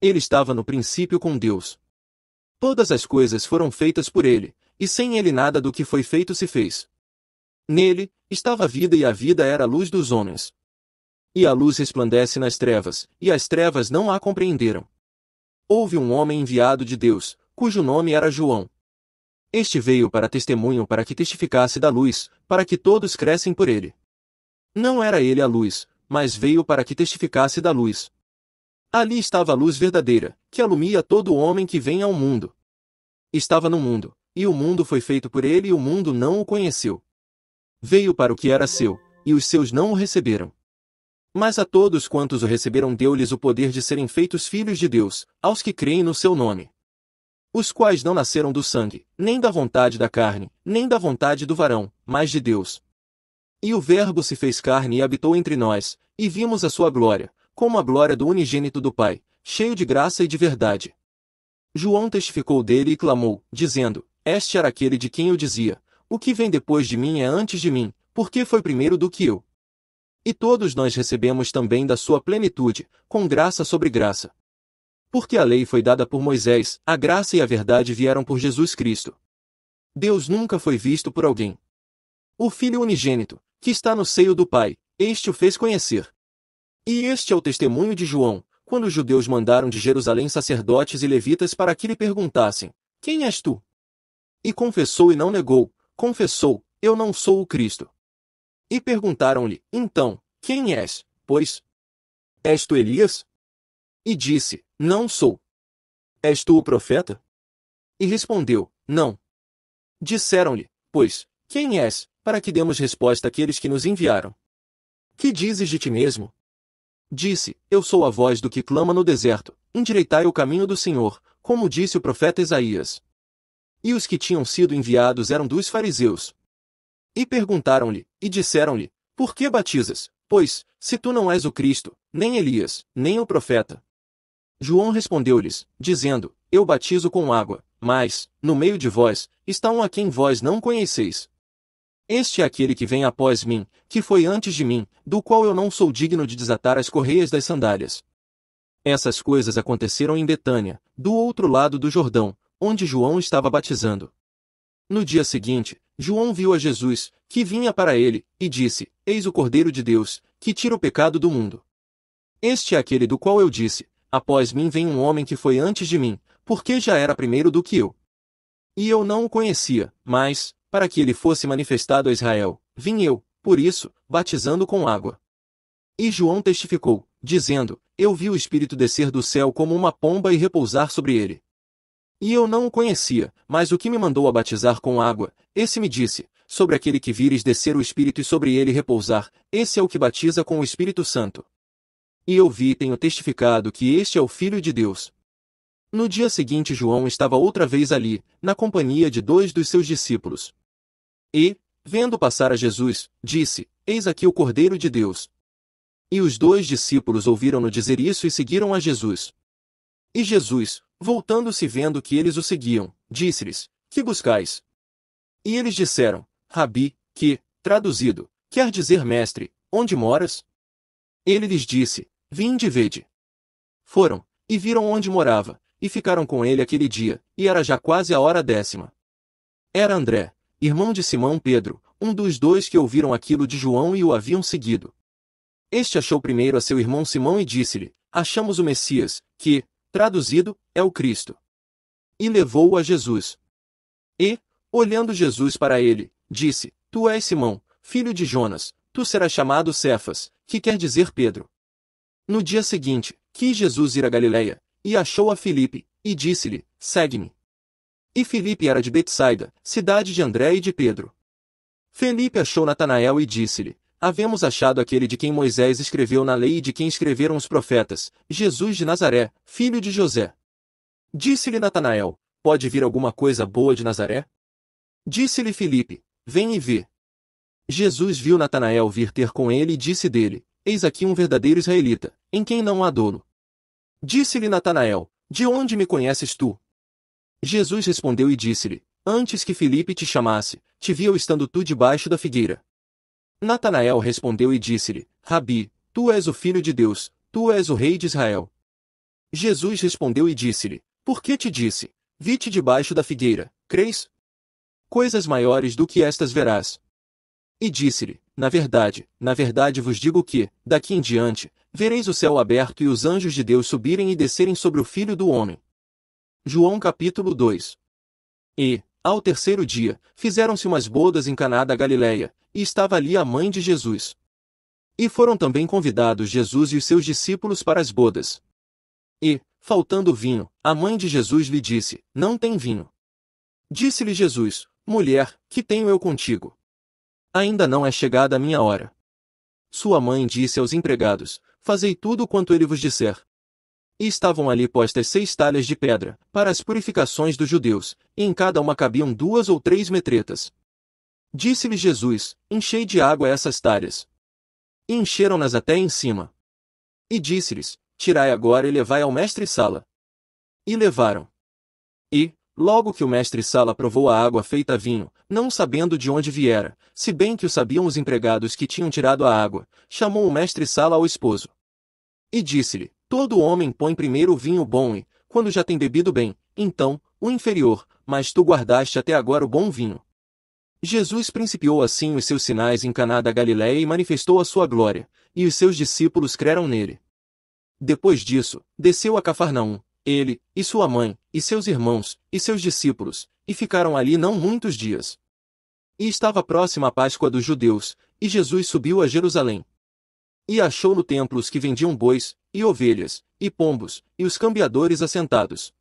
Ele estava no princípio com Deus. Todas as coisas foram feitas por ele, e sem ele nada do que foi feito se fez. Nele estava a vida, e a vida era a luz dos homens. E a luz resplandece nas trevas, e as trevas não a compreenderam. Houve um homem enviado de Deus, cujo nome era João. Este veio para testemunho, para que testificasse da luz, para que todos crescem por ele. Não era ele a luz, mas veio para que testificasse da luz. Ali estava a luz verdadeira, que alumia todo homem que vem ao mundo. Estava no mundo, e o mundo foi feito por ele, e o mundo não o conheceu. Veio para o que era seu, e os seus não o receberam. Mas a todos quantos o receberam deu-lhes o poder de serem feitos filhos de Deus, aos que creem no seu nome. Os quais não nasceram do sangue, nem da vontade da carne, nem da vontade do varão, mas de Deus. E o Verbo se fez carne e habitou entre nós, e vimos a sua glória, como a glória do unigênito do Pai, cheio de graça e de verdade. João testificou dele e clamou, dizendo: Este era aquele de quem eu dizia: O que vem depois de mim é antes de mim, porque foi primeiro do que eu. E todos nós recebemos também da sua plenitude, com graça sobre graça. Porque a lei foi dada por Moisés, a graça e a verdade vieram por Jesus Cristo. Deus nunca foi visto por alguém. O Filho unigênito, que está no seio do Pai, este o fez conhecer. E este é o testemunho de João, quando os judeus mandaram de Jerusalém sacerdotes e levitas para que lhe perguntassem: Quem és tu? E confessou e não negou, confessou: Eu não sou o Cristo. E perguntaram-lhe: Então, quem és, pois? És tu Elias? E disse: Não sou. És tu o profeta? E respondeu: Não. Disseram-lhe: Pois, quem és, para que demos resposta àqueles que nos enviaram? Que dizes de ti mesmo? Disse: Eu sou a voz do que clama no deserto, endireitai o caminho do Senhor, como disse o profeta Isaías. E os que tinham sido enviados eram dos fariseus. E perguntaram-lhe, e disseram-lhe: Por que batizas? Pois, se tu não és o Cristo, nem Elias, nem o profeta. João respondeu-lhes, dizendo: Eu batizo com água, mas, no meio de vós, está um a quem vós não conheceis. Este é aquele que vem após mim, que foi antes de mim, do qual eu não sou digno de desatar as correias das sandálias. Essas coisas aconteceram em Betânia, do outro lado do Jordão, onde João estava batizando. No dia seguinte, João viu a Jesus, que vinha para ele, e disse: Eis o Cordeiro de Deus, que tira o pecado do mundo. Este é aquele do qual eu disse: Após mim vem um homem que foi antes de mim, porque já era primeiro do que eu. E eu não o conhecia, mas, para que ele fosse manifestado a Israel, vim eu, por isso, batizando com água. E João testificou, dizendo: Eu vi o Espírito descer do céu como uma pomba e repousar sobre ele. E eu não o conhecia, mas o que me mandou a batizar com água, esse me disse: Sobre aquele que vires descer o Espírito e sobre ele repousar, esse é o que batiza com o Espírito Santo. E eu vi e tenho testificado que este é o Filho de Deus. No dia seguinte João estava outra vez ali, na companhia de 2 dos seus discípulos. E, vendo passar a Jesus, disse: Eis aqui o Cordeiro de Deus. E os 2 discípulos ouviram-no dizer isso e seguiram a Jesus. E Jesus, voltando-se vendo que eles o seguiam, disse-lhes: Que buscais? E eles disseram: Rabi, que, traduzido, quer dizer mestre, onde moras? Ele lhes disse: Vinde e vede. Foram, e viram onde morava, e ficaram com ele aquele dia, e era já quase a hora 10ª. Era André, irmão de Simão Pedro, um dos 2 que ouviram aquilo de João e o haviam seguido. Este achou primeiro a seu irmão Simão e disse-lhe: Achamos o Messias, que, traduzido, é o Cristo. E levou-o a Jesus. E, olhando Jesus para ele, disse: Tu és Simão, filho de Jonas, tu serás chamado Cefas, que quer dizer Pedro. No dia seguinte, quis Jesus ir a Galiléia, e achou a Filipe, e disse-lhe: Segue-me. E Filipe era de Betsaida, cidade de André e de Pedro. Filipe achou Natanael e disse-lhe: Havemos achado aquele de quem Moisés escreveu na lei e de quem escreveram os profetas, Jesus de Nazaré, filho de José. Disse-lhe Natanael: Pode vir alguma coisa boa de Nazaré? Disse-lhe Filipe: Vem e vê. Jesus viu Natanael vir ter com ele e disse dele: Eis aqui um verdadeiro israelita, em quem não há dolo. Disse-lhe Natanael: De onde me conheces tu? Jesus respondeu e disse-lhe: Antes que Filipe te chamasse, te vi eu estando tu debaixo da figueira. Natanael respondeu e disse-lhe: Rabi, tu és o Filho de Deus, tu és o Rei de Israel. Jesus respondeu e disse-lhe: Por que te disse? Vi-te debaixo da figueira, crês? Coisas maiores do que estas verás. E disse-lhe: na verdade vos digo que, daqui em diante, vereis o céu aberto e os anjos de Deus subirem e descerem sobre o Filho do Homem. João capítulo 2. E, ao terceiro dia, fizeram-se umas bodas em Caná da Galileia, e estava ali a mãe de Jesus. E foram também convidados Jesus e os seus discípulos para as bodas. E, faltando vinho, a mãe de Jesus lhe disse: Não tem vinho. Disse-lhe Jesus: Mulher, que tenho eu contigo? Ainda não é chegada a minha hora. Sua mãe disse aos empregados: Fazei tudo quanto ele vos disser. E estavam ali postas 6 talhas de pedra, para as purificações dos judeus, e em cada uma cabiam 2 ou 3 metretas. Disse-lhe Jesus: Enchei de água essas talhas. E encheram-nas até em cima. E disse-lhes: Tirai agora e levai ao mestre-sala. E levaram. E, logo que o mestre-sala provou a água feita vinho, não sabendo de onde viera, se bem que o sabiam os empregados que tinham tirado a água, chamou o mestre-sala ao esposo. E disse-lhe: Todo homem põe primeiro o vinho bom e, quando já tem bebido bem, então, o inferior, mas tu guardaste até agora o bom vinho. Jesus principiou assim os seus sinais em Caná da Galileia e manifestou a sua glória, e os seus discípulos creram nele. Depois disso, desceu a Cafarnaum, ele, e sua mãe, e seus irmãos, e seus discípulos, e ficaram ali não muitos dias. E estava próxima a Páscoa dos judeus, e Jesus subiu a Jerusalém. E achou no templo os que vendiam bois, e ovelhas, e pombos, e os cambiadores assentados.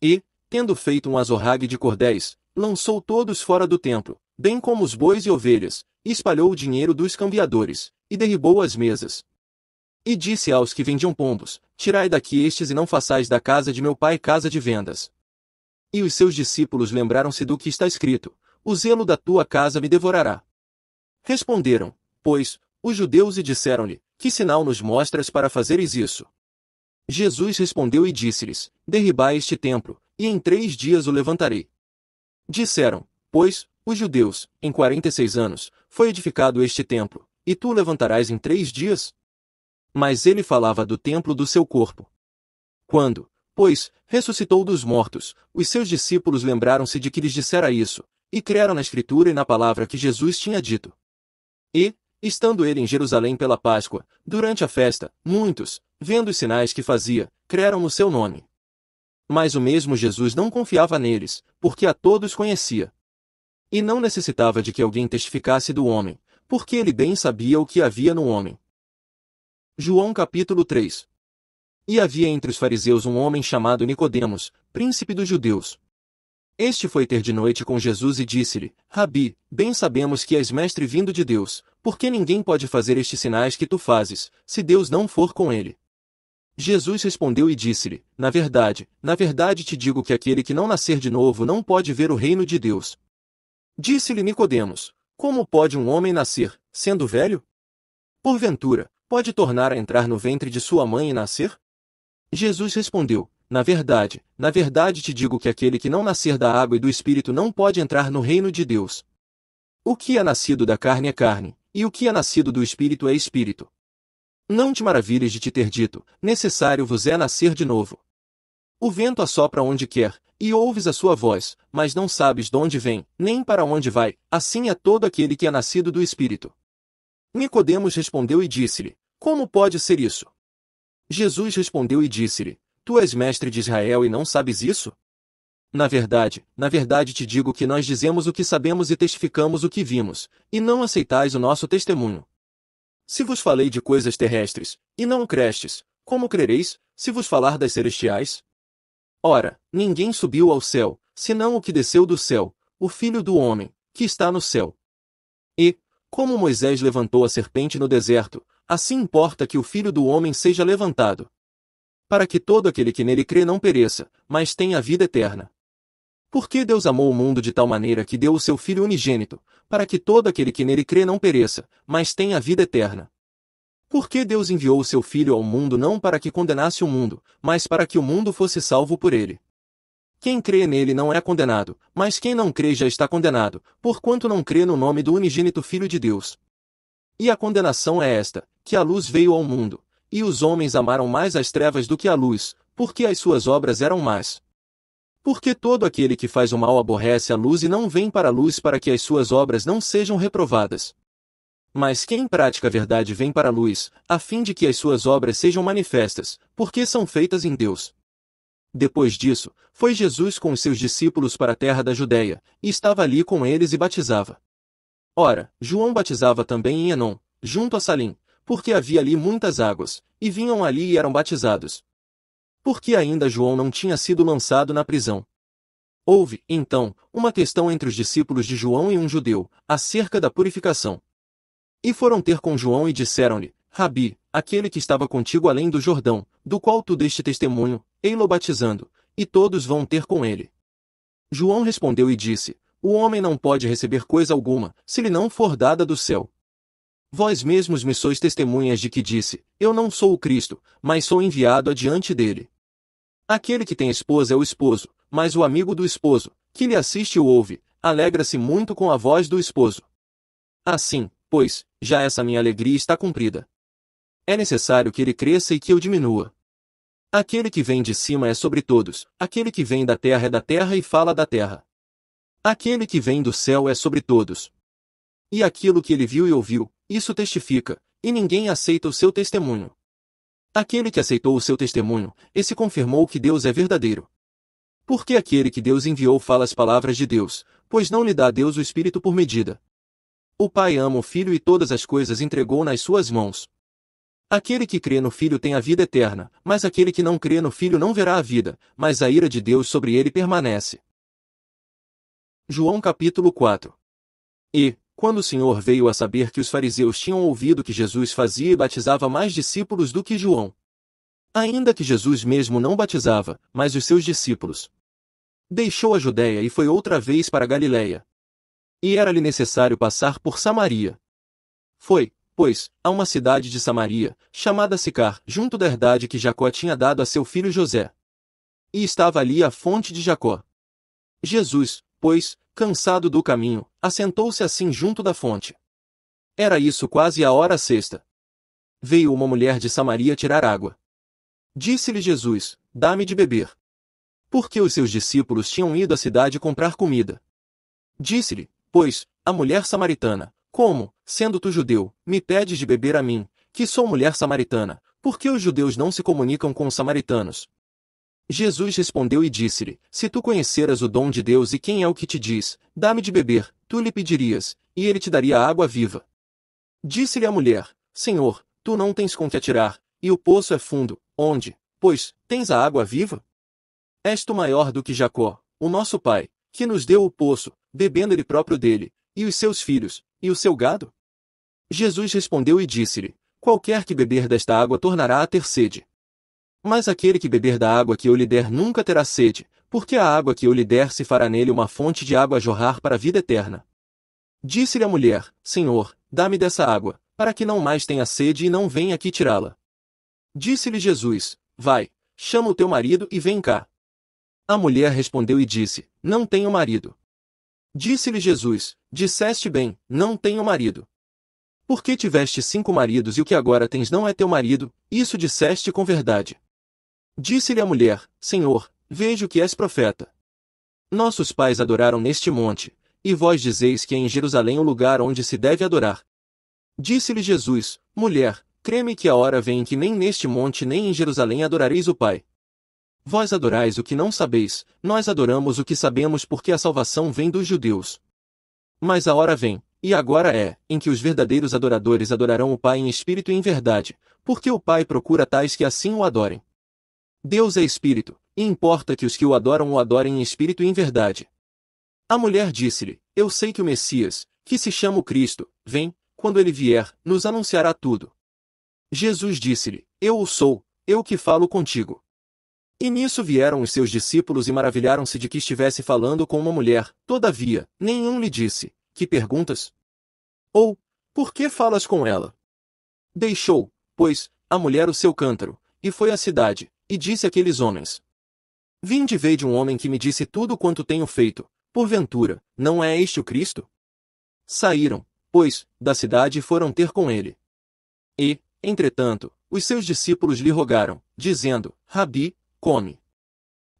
E, tendo feito um azorrague de cordéis, lançou todos fora do templo, bem como os bois e ovelhas, e espalhou o dinheiro dos cambiadores, e derribou as mesas. E disse aos que vendiam pombos: Tirai daqui estes e não façais da casa de meu pai casa de vendas. E os seus discípulos lembraram-se do que está escrito: O zelo da tua casa me devorará. Responderam, pois, os judeus e disseram-lhe: Que sinal nos mostras para fazeres isso? Jesus respondeu e disse-lhes: Derribai este templo, e em 3 dias o levantarei. Disseram, pois, os judeus: Em 46 anos, foi edificado este templo, e tu o levantarás em 3 dias? Mas ele falava do templo do seu corpo. Quando, pois, ressuscitou dos mortos, os seus discípulos lembraram-se de que lhes dissera isso, e creram na Escritura e na palavra que Jesus tinha dito. E, estando ele em Jerusalém pela Páscoa, durante a festa, muitos, vendo os sinais que fazia, creram no seu nome. Mas o mesmo Jesus não confiava neles, porque a todos conhecia. E não necessitava de que alguém testificasse do homem, porque ele bem sabia o que havia no homem. João capítulo 3. E havia entre os fariseus um homem chamado Nicodemos, príncipe dos judeus. Este foi ter de noite com Jesus e disse-lhe: Rabi, bem sabemos que és mestre vindo de Deus, porque ninguém pode fazer estes sinais que tu fazes, se Deus não for com ele. Jesus respondeu e disse-lhe: na verdade te digo que aquele que não nascer de novo não pode ver o reino de Deus. Disse-lhe Nicodemos: Como pode um homem nascer, sendo velho? Porventura, pode tornar a entrar no ventre de sua mãe e nascer? Jesus respondeu: na verdade te digo que aquele que não nascer da água e do Espírito não pode entrar no reino de Deus. O que é nascido da carne é carne, e o que é nascido do Espírito é Espírito. Não te maravilhes de te ter dito: necessário vos é nascer de novo. O vento assopra onde quer, e ouves a sua voz, mas não sabes de onde vem, nem para onde vai, assim é todo aquele que é nascido do Espírito. Nicodemos respondeu e disse-lhe: Como pode ser isso? Jesus respondeu e disse-lhe: Tu és mestre de Israel e não sabes isso? Na verdade te digo que nós dizemos o que sabemos e testificamos o que vimos, e não aceitais o nosso testemunho. Se vos falei de coisas terrestres, e não o crestes, como crereis, se vos falar das celestiais? Ora, ninguém subiu ao céu, senão o que desceu do céu, o Filho do Homem, que está no céu. E, como Moisés levantou a serpente no deserto, assim importa que o Filho do Homem seja levantado, para que todo aquele que nele crê não pereça, mas tenha a vida eterna. Porque Deus amou o mundo de tal maneira que deu o seu Filho unigênito, para que todo aquele que nele crê não pereça, mas tenha a vida eterna. Porque Deus enviou o seu Filho ao mundo não para que condenasse o mundo, mas para que o mundo fosse salvo por ele. Quem crê nele não é condenado, mas quem não crê já está condenado, porquanto não crê no nome do unigênito Filho de Deus. E a condenação é esta, que a luz veio ao mundo, e os homens amaram mais as trevas do que a luz, porque as suas obras eram más. Porque todo aquele que faz o mal aborrece a luz e não vem para a luz para que as suas obras não sejam reprovadas. Mas quem pratica a verdade vem para a luz, a fim de que as suas obras sejam manifestas, porque são feitas em Deus. Depois disso, foi Jesus com os seus discípulos para a terra da Judéia, e estava ali com eles e batizava. Ora, João batizava também em Enom, junto a Salim, porque havia ali muitas águas, e vinham ali e eram batizados. Porque ainda João não tinha sido lançado na prisão. Houve, então, uma questão entre os discípulos de João e um judeu, acerca da purificação. E foram ter com João e disseram-lhe: Rabi, aquele que estava contigo além do Jordão, do qual tu deste testemunho, ei-lo batizando, e todos vão ter com ele. João respondeu e disse: O homem não pode receber coisa alguma, se lhe não for dada do céu. Vós mesmos me sois testemunhas de que disse: Eu não sou o Cristo, mas sou enviado adiante dele. Aquele que tem esposa é o esposo, mas o amigo do esposo, que lhe assiste e o ouve, alegra-se muito com a voz do esposo. Assim, pois, já essa minha alegria está cumprida. É necessário que ele cresça e que eu diminua. Aquele que vem de cima é sobre todos, aquele que vem da terra é da terra e fala da terra. Aquele que vem do céu é sobre todos. E aquilo que ele viu e ouviu, isso testifica, e ninguém aceita o seu testemunho. Aquele que aceitou o seu testemunho, esse confirmou que Deus é verdadeiro. Porque aquele que Deus enviou fala as palavras de Deus, pois não lhe dá a Deus o Espírito por medida. O Pai ama o Filho e todas as coisas entregou nas suas mãos. Aquele que crê no Filho tem a vida eterna, mas aquele que não crê no Filho não verá a vida, mas a ira de Deus sobre ele permanece. João capítulo 4. E, quando o Senhor veio a saber que os fariseus tinham ouvido que Jesus fazia e batizava mais discípulos do que João. Ainda que Jesus mesmo não batizava, mas os seus discípulos. Deixou a Judéia e foi outra vez para a Galiléia. E era-lhe necessário passar por Samaria. Foi, pois, a uma cidade de Samaria, chamada Sicar, junto da herdade que Jacó tinha dado a seu filho José. E estava ali a fonte de Jacó. Jesus, pois, cansado do caminho, assentou-se assim junto da fonte. Era isso quase a hora sexta. Veio uma mulher de Samaria tirar água. Disse-lhe Jesus: Dá-me de beber. Porque os seus discípulos tinham ido à cidade comprar comida. Disse-lhe, pois, a mulher samaritana: Como, sendo tu judeu, me pedes de beber a mim, que sou mulher samaritana, porque os judeus não se comunicam com os samaritanos? Jesus respondeu e disse-lhe: Se tu conheceras o dom de Deus e quem é o que te diz, dá-me de beber, tu lhe pedirias, e ele te daria a água viva. Disse-lhe a mulher: Senhor, tu não tens com que atirar, e o poço é fundo, onde, pois, tens a água viva? És tu maior do que Jacó, o nosso pai, que nos deu o poço, bebendo ele próprio dele, e os seus filhos, e o seu gado? Jesus respondeu e disse-lhe: Qualquer que beber desta água tornará a ter sede. Mas aquele que beber da água que eu lhe der nunca terá sede, porque a água que eu lhe der se fará nele uma fonte de água a jorrar para a vida eterna. Disse-lhe a mulher: Senhor, dá-me dessa água, para que não mais tenha sede e não venha aqui tirá-la. Disse-lhe Jesus: Vai, chama o teu marido e vem cá. A mulher respondeu e disse: Não tenho marido. Disse-lhe Jesus: Disseste bem, não tenho marido. Porque tiveste 5 maridos e o que agora tens não é teu marido, isso disseste com verdade. Disse-lhe a mulher: Senhor, vejo que és profeta. Nossos pais adoraram neste monte, e vós dizeis que é em Jerusalém o lugar onde se deve adorar. Disse-lhe Jesus: Mulher, crê-me que a hora vem em que nem neste monte nem em Jerusalém adorareis o Pai. Vós adorais o que não sabeis, nós adoramos o que sabemos porque a salvação vem dos judeus. Mas a hora vem, e agora é, em que os verdadeiros adoradores adorarão o Pai em espírito e em verdade, porque o Pai procura tais que assim o adorem. Deus é espírito, e importa que os que o adorem em espírito e em verdade. A mulher disse-lhe: Eu sei que o Messias, que se chama o Cristo, vem, quando ele vier, nos anunciará tudo. Jesus disse-lhe: Eu o sou, eu que falo contigo. E nisso vieram os seus discípulos e maravilharam-se de que estivesse falando com uma mulher, todavia, nenhum lhe disse: Que perguntas? Ou, por que falas com ela? Deixou, pois, a mulher o seu cântaro, e foi à cidade, e disse àqueles homens: Vinde ver de um homem que me disse tudo quanto tenho feito, porventura, não é este o Cristo? Saíram, pois, da cidade e foram ter com ele. E, entretanto, os seus discípulos lhe rogaram, dizendo: Rabi, come.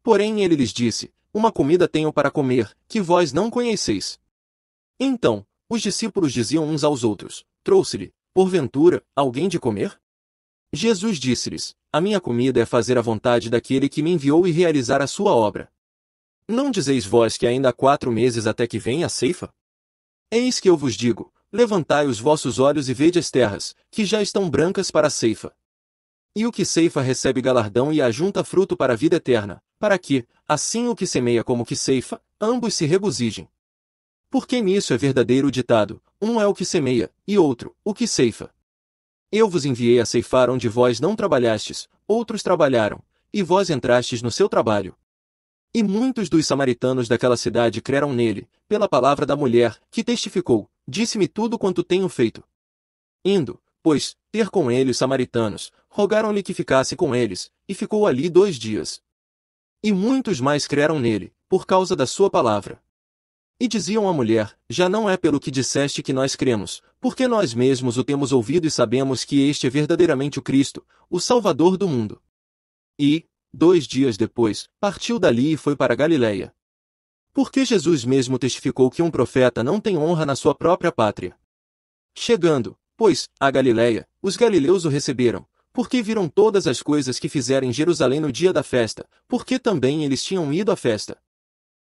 Porém ele lhes disse, uma comida tenho para comer, que vós não conheceis. Então, os discípulos diziam uns aos outros, trouxe-lhe, porventura, alguém de comer? Jesus disse-lhes, a minha comida é fazer a vontade daquele que me enviou e realizar a sua obra. Não dizeis vós que ainda há 4 meses até que venha a ceifa? Eis que eu vos digo, levantai os vossos olhos e vede as terras, que já estão brancas para a ceifa. E o que ceifa recebe galardão e ajunta fruto para a vida eterna, para que, assim o que semeia como o que ceifa, ambos se regozijem. Porque nisso é verdadeiro o ditado, um é o que semeia, e outro, o que ceifa. Eu vos enviei a ceifar onde vós não trabalhastes, outros trabalharam, e vós entrastes no seu trabalho. E muitos dos samaritanos daquela cidade creram nele, pela palavra da mulher, que testificou, disse-me tudo quanto tenho feito. Indo, pois, ter com ele os samaritanos, rogaram-lhe que ficasse com eles, e ficou ali 2 dias. E muitos mais creram nele, por causa da sua palavra. E diziam à mulher, já não é pelo que disseste que nós cremos, porque nós mesmos o temos ouvido e sabemos que este é verdadeiramente o Cristo, o Salvador do mundo. E, 2 dias depois, partiu dali e foi para Galiléia. Porque Jesus mesmo testificou que um profeta não tem honra na sua própria pátria. Chegando, pois, a Galiléia, os galileus o receberam, porque viram todas as coisas que fizera em Jerusalém no dia da festa, porque também eles tinham ido à festa.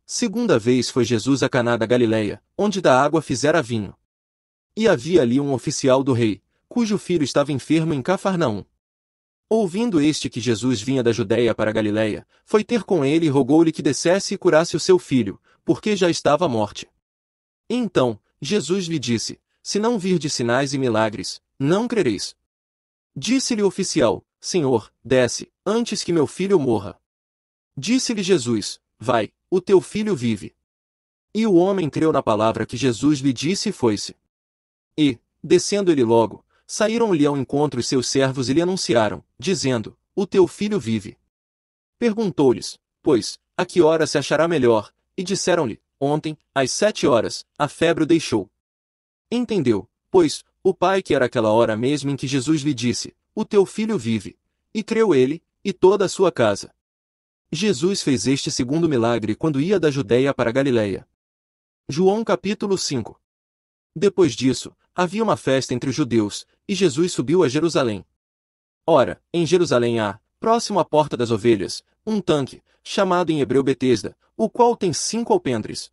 Segunda vez foi Jesus a Caná da Galiléia, onde da água fizera vinho. E havia ali um oficial do rei, cujo filho estava enfermo em Cafarnaum. Ouvindo este que Jesus vinha da Judéia para a Galiléia, foi ter com ele e rogou-lhe que descesse e curasse o seu filho, porque já estava à morte. Então, Jesus lhe disse, se não virdes sinais e milagres, não crereis. Disse-lhe o oficial, Senhor, desce, antes que meu filho morra. Disse-lhe Jesus, vai, o teu filho vive. E o homem creu na palavra que Jesus lhe disse e foi-se. E, descendo ele logo, saíram-lhe ao encontro os seus servos e lhe anunciaram, dizendo, o teu filho vive. Perguntou-lhes, pois, a que hora se achará melhor? E disseram-lhe, ontem, às 7 horas, a febre o deixou. Entendeu, pois, o pai que era aquela hora mesmo em que Jesus lhe disse, o teu filho vive. E creu ele, e toda a sua casa. Jesus fez este segundo milagre quando ia da Judéia para a Galiléia. João capítulo 5. Depois disso, havia uma festa entre os judeus, e Jesus subiu a Jerusalém. Ora, em Jerusalém há, próximo à porta das ovelhas, um tanque, chamado em hebreu Betesda, o qual tem 5 alpendres.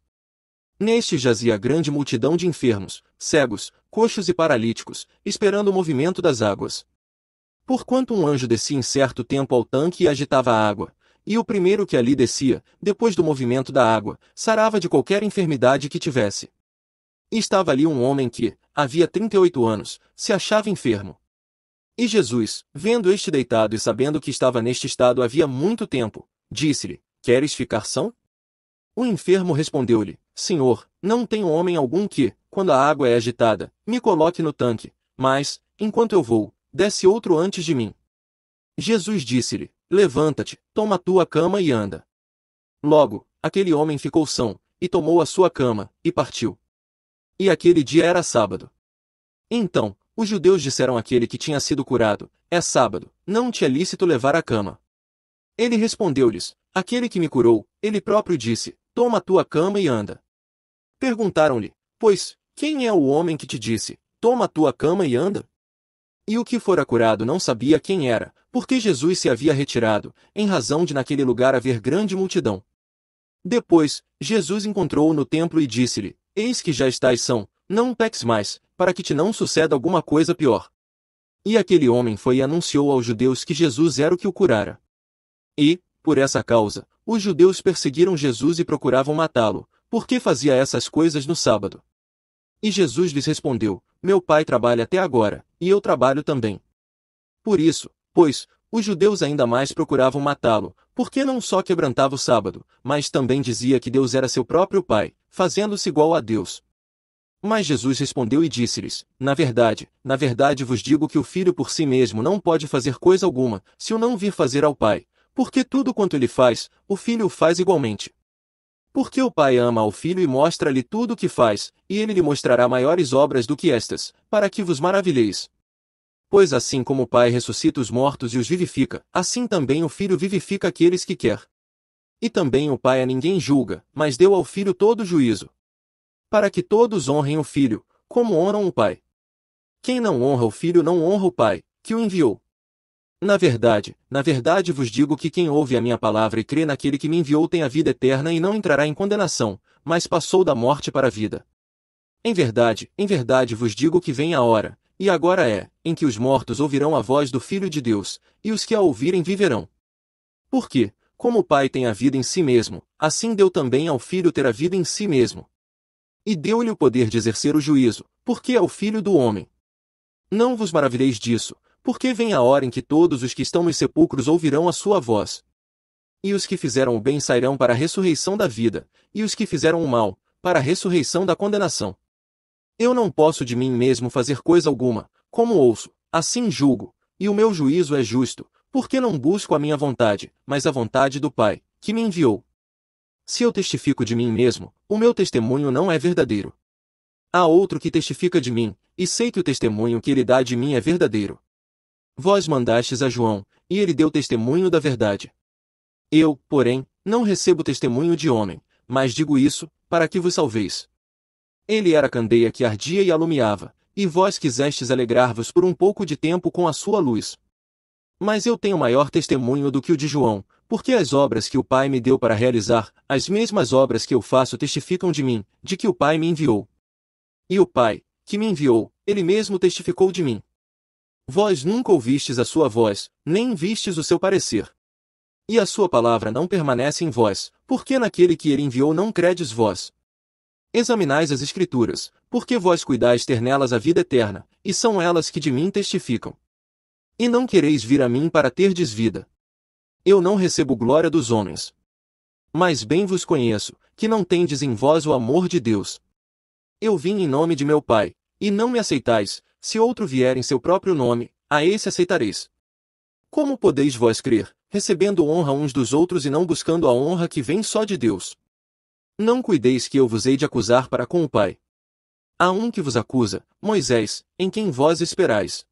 Neste jazia grande multidão de enfermos, cegos, coxos e paralíticos, esperando o movimento das águas. Porquanto um anjo descia em certo tempo ao tanque e agitava a água, e o primeiro que ali descia, depois do movimento da água, sarava de qualquer enfermidade que tivesse. E estava ali um homem que, havia 38 anos, se achava enfermo. E Jesus, vendo este deitado e sabendo que estava neste estado havia muito tempo, disse-lhe, queres ficar são? O enfermo respondeu-lhe, Senhor, não tenho homem algum que, quando a água é agitada, me coloque no tanque, mas, enquanto eu vou, desce outro antes de mim. Jesus disse-lhe, levanta-te, toma a tua cama e anda. Logo, aquele homem ficou são, e tomou a sua cama, e partiu. E aquele dia era sábado. Então, os judeus disseram àquele que tinha sido curado, é sábado, não te é lícito levar a cama. Ele respondeu-lhes, aquele que me curou, ele próprio disse, toma a tua cama e anda. Perguntaram-lhe, pois, quem é o homem que te disse, toma a tua cama e anda? E o que fora curado não sabia quem era, porque Jesus se havia retirado, em razão de naquele lugar haver grande multidão. Depois, Jesus encontrou-o no templo e disse-lhe, eis que já estás são, não peques mais, para que te não suceda alguma coisa pior. E aquele homem foi e anunciou aos judeus que Jesus era o que o curara. E, por essa causa, os judeus perseguiram Jesus e procuravam matá-lo, porque fazia essas coisas no sábado. E Jesus lhes respondeu, meu pai trabalha até agora, e eu trabalho também. Por isso, pois, os judeus ainda mais procuravam matá-lo, porque não só quebrantava o sábado, mas também dizia que Deus era seu próprio pai, fazendo-se igual a Deus. Mas Jesus respondeu e disse-lhes, na verdade vos digo que o filho por si mesmo não pode fazer coisa alguma, se o não vir fazer ao pai, porque tudo quanto ele faz, o filho o faz igualmente. Porque o pai ama ao filho e mostra-lhe tudo o que faz, e ele lhe mostrará maiores obras do que estas, para que vos maravilheis. Pois assim como o Pai ressuscita os mortos e os vivifica, assim também o Filho vivifica aqueles que quer. E também o Pai a ninguém julga, mas deu ao Filho todo o juízo, para que todos honrem o Filho, como honram o Pai. Quem não honra o Filho não honra o Pai, que o enviou. Na verdade vos digo que quem ouve a minha palavra e crê naquele que me enviou tem a vida eterna e não entrará em condenação, mas passou da morte para a vida. Em verdade vos digo que vem a hora, e agora é, em que os mortos ouvirão a voz do Filho de Deus, e os que a ouvirem viverão. Porque, como o Pai tem a vida em si mesmo, assim deu também ao Filho ter a vida em si mesmo. E deu-lhe o poder de exercer o juízo, porque é o Filho do homem. Não vos maravilheis disso, porque vem a hora em que todos os que estão nos sepulcros ouvirão a sua voz. E os que fizeram o bem sairão para a ressurreição da vida, e os que fizeram o mal, para a ressurreição da condenação. Eu não posso de mim mesmo fazer coisa alguma, como ouço, assim julgo, e o meu juízo é justo, porque não busco a minha vontade, mas a vontade do Pai, que me enviou. Se eu testifico de mim mesmo, o meu testemunho não é verdadeiro. Há outro que testifica de mim, e sei que o testemunho que ele dá de mim é verdadeiro. Vós mandastes a João, e ele deu testemunho da verdade. Eu, porém, não recebo testemunho de homem, mas digo isso, para que vos salveis. Ele era a candeia que ardia e alumiava, e vós quisestes alegrar-vos por um pouco de tempo com a sua luz. Mas eu tenho maior testemunho do que o de João, porque as obras que o Pai me deu para realizar, as mesmas obras que eu faço testificam de mim, de que o Pai me enviou. E o Pai, que me enviou, ele mesmo testificou de mim. Vós nunca ouvistes a sua voz, nem vistes o seu parecer. E a sua palavra não permanece em vós, porque naquele que ele enviou não credes vós. Examinais as Escrituras, porque vós cuidais ter nelas a vida eterna, e são elas que de mim testificam. E não quereis vir a mim para terdes vida. Eu não recebo glória dos homens. Mas bem vos conheço, que não tendes em vós o amor de Deus. Eu vim em nome de meu Pai, e não me aceitais, se outro vier em seu próprio nome, a esse aceitareis. Como podeis vós crer, recebendo honra uns dos outros e não buscando a honra que vem só de Deus? Não cuideis que eu vos hei de acusar para com o Pai. Há um que vos acusa, Moisés, em quem vós esperais.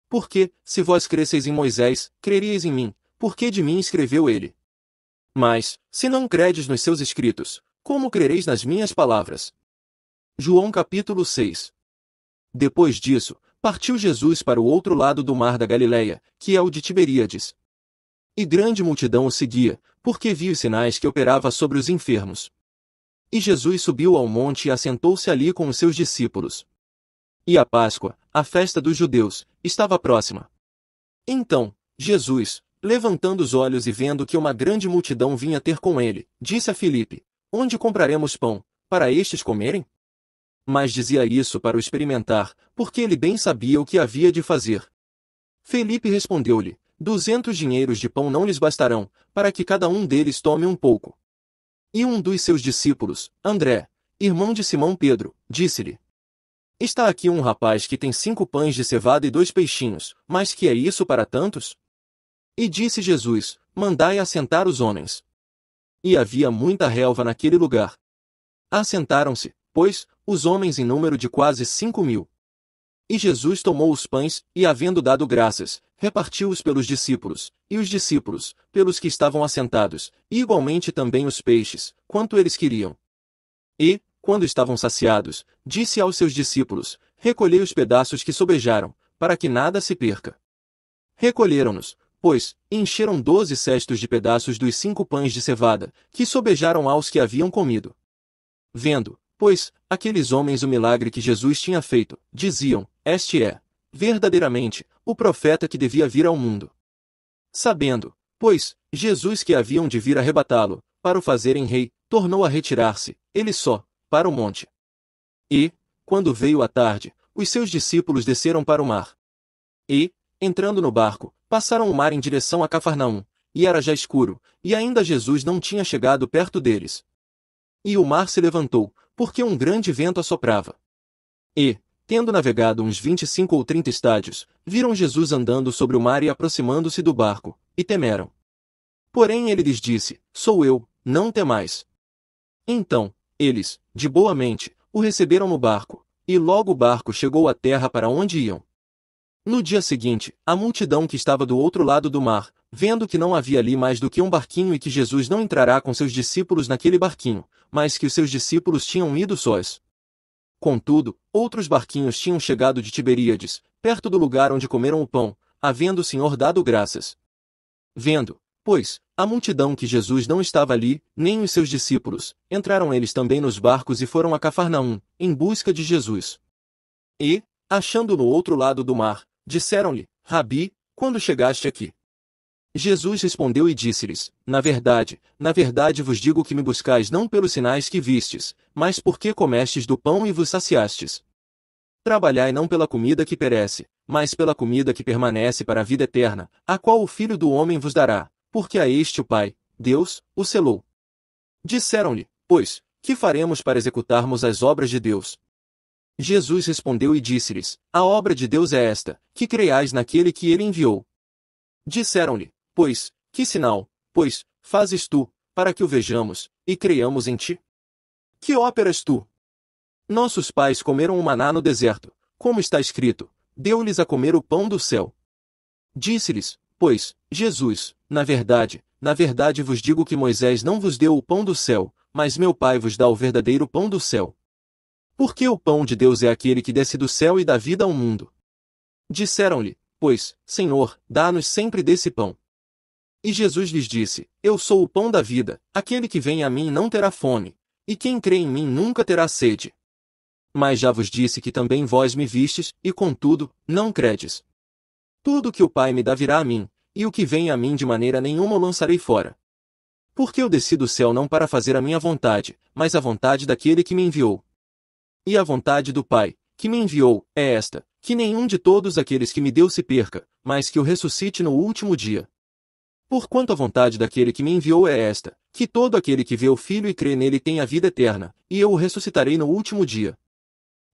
Porque, se vós cresceis em Moisés, creríeis em mim, porque de mim escreveu ele. Mas, se não credes nos seus escritos, como crereis nas minhas palavras? João capítulo 6. Depois disso, partiu Jesus para o outro lado do mar da Galileia, que é o de Tiberíades. E grande multidão o seguia, porque viu os sinais que operava sobre os enfermos. E Jesus subiu ao monte e assentou-se ali com os seus discípulos. E a Páscoa, a festa dos judeus, estava próxima. Então, Jesus, levantando os olhos e vendo que uma grande multidão vinha ter com ele, disse a Filipe: Onde compraremos pão, para estes comerem? Mas dizia isso para o experimentar, porque ele bem sabia o que havia de fazer. Filipe respondeu-lhe: 200 dinheiros de pão não lhes bastarão, para que cada um deles tome um pouco. E um dos seus discípulos, André, irmão de Simão Pedro, disse-lhe: Está aqui um rapaz que tem 5 pães de cevada e 2 peixinhos, mas que é isso para tantos? E disse Jesus: Mandai assentar os homens. E havia muita relva naquele lugar. Assentaram-se, pois, os homens em número de quase 5.000. E Jesus tomou os pães, e havendo dado graças, repartiu-os pelos discípulos, e os discípulos, pelos que estavam assentados, e igualmente também os peixes, quanto eles queriam. E, quando estavam saciados, disse aos seus discípulos: Recolhei os pedaços que sobejaram, para que nada se perca. Recolheram-nos, pois, e encheram 12 cestos de pedaços dos 5 pães de cevada, que sobejaram aos que haviam comido. Vendo, pois, aqueles homens o milagre que Jesus tinha feito, diziam: Este é, verdadeiramente, o profeta que devia vir ao mundo. Sabendo, pois, Jesus que haviam de vir arrebatá-lo, para o fazerem rei, tornou a retirar-se, ele só, para o monte. E, quando veio a tarde, os seus discípulos desceram para o mar. E, entrando no barco, passaram o mar em direção a Cafarnaum, e era já escuro, e ainda Jesus não tinha chegado perto deles. E o mar se levantou, porque um grande vento assoprava. E, tendo navegado uns 25 ou 30 estádios, viram Jesus andando sobre o mar e aproximando-se do barco, e temeram. Porém ele lhes disse: Sou eu, não temais. Então, eles, de boa mente, o receberam no barco, e logo o barco chegou à terra para onde iam. No dia seguinte, a multidão que estava do outro lado do mar, vendo que não havia ali mais do que um barquinho e que Jesus não entrará com seus discípulos naquele barquinho, mas que os seus discípulos tinham ido sós. Contudo, outros barquinhos tinham chegado de Tiberíades, perto do lugar onde comeram o pão, havendo o Senhor dado graças. Vendo, pois, a multidão que Jesus não estava ali, nem os seus discípulos, entraram eles também nos barcos e foram a Cafarnaum, em busca de Jesus. E, achando-o no outro lado do mar, disseram-lhe: Rabi, quando chegaste aqui? Jesus respondeu e disse-lhes: na verdade vos digo que me buscais não pelos sinais que vistes, mas porque comestes do pão e vos saciastes. Trabalhai não pela comida que perece, mas pela comida que permanece para a vida eterna, a qual o Filho do Homem vos dará, porque a este o Pai, Deus, o selou. Disseram-lhe, pois, que faremos para executarmos as obras de Deus? Jesus respondeu e disse-lhes: a obra de Deus é esta, que creiais naquele que ele enviou. Disseram-lhe, pois, que sinal, pois, fazes tu, para que o vejamos, e creiamos em ti? Que óperas tu? Nossos pais comeram o maná no deserto, como está escrito, deu-lhes a comer o pão do céu. Disse-lhes, pois, Jesus: na verdade vos digo que Moisés não vos deu o pão do céu, mas meu Pai vos dá o verdadeiro pão do céu. Porque o pão de Deus é aquele que desce do céu e dá vida ao mundo. Disseram-lhe, pois, Senhor, dá-nos sempre desse pão. E Jesus lhes disse: eu sou o pão da vida, aquele que vem a mim não terá fome, e quem crê em mim nunca terá sede. Mas já vos disse que também vós me vistes, e contudo, não credes. Tudo que o Pai me dá virá a mim, e o que vem a mim de maneira nenhuma o lançarei fora. Porque eu desci do céu não para fazer a minha vontade, mas a vontade daquele que me enviou. E a vontade do Pai, que me enviou, é esta, que nenhum de todos aqueles que me deu se perca, mas que o ressuscite no último dia. Porquanto a vontade daquele que me enviou é esta, que todo aquele que vê o Filho e crê nele tenha vida eterna, e eu o ressuscitarei no último dia.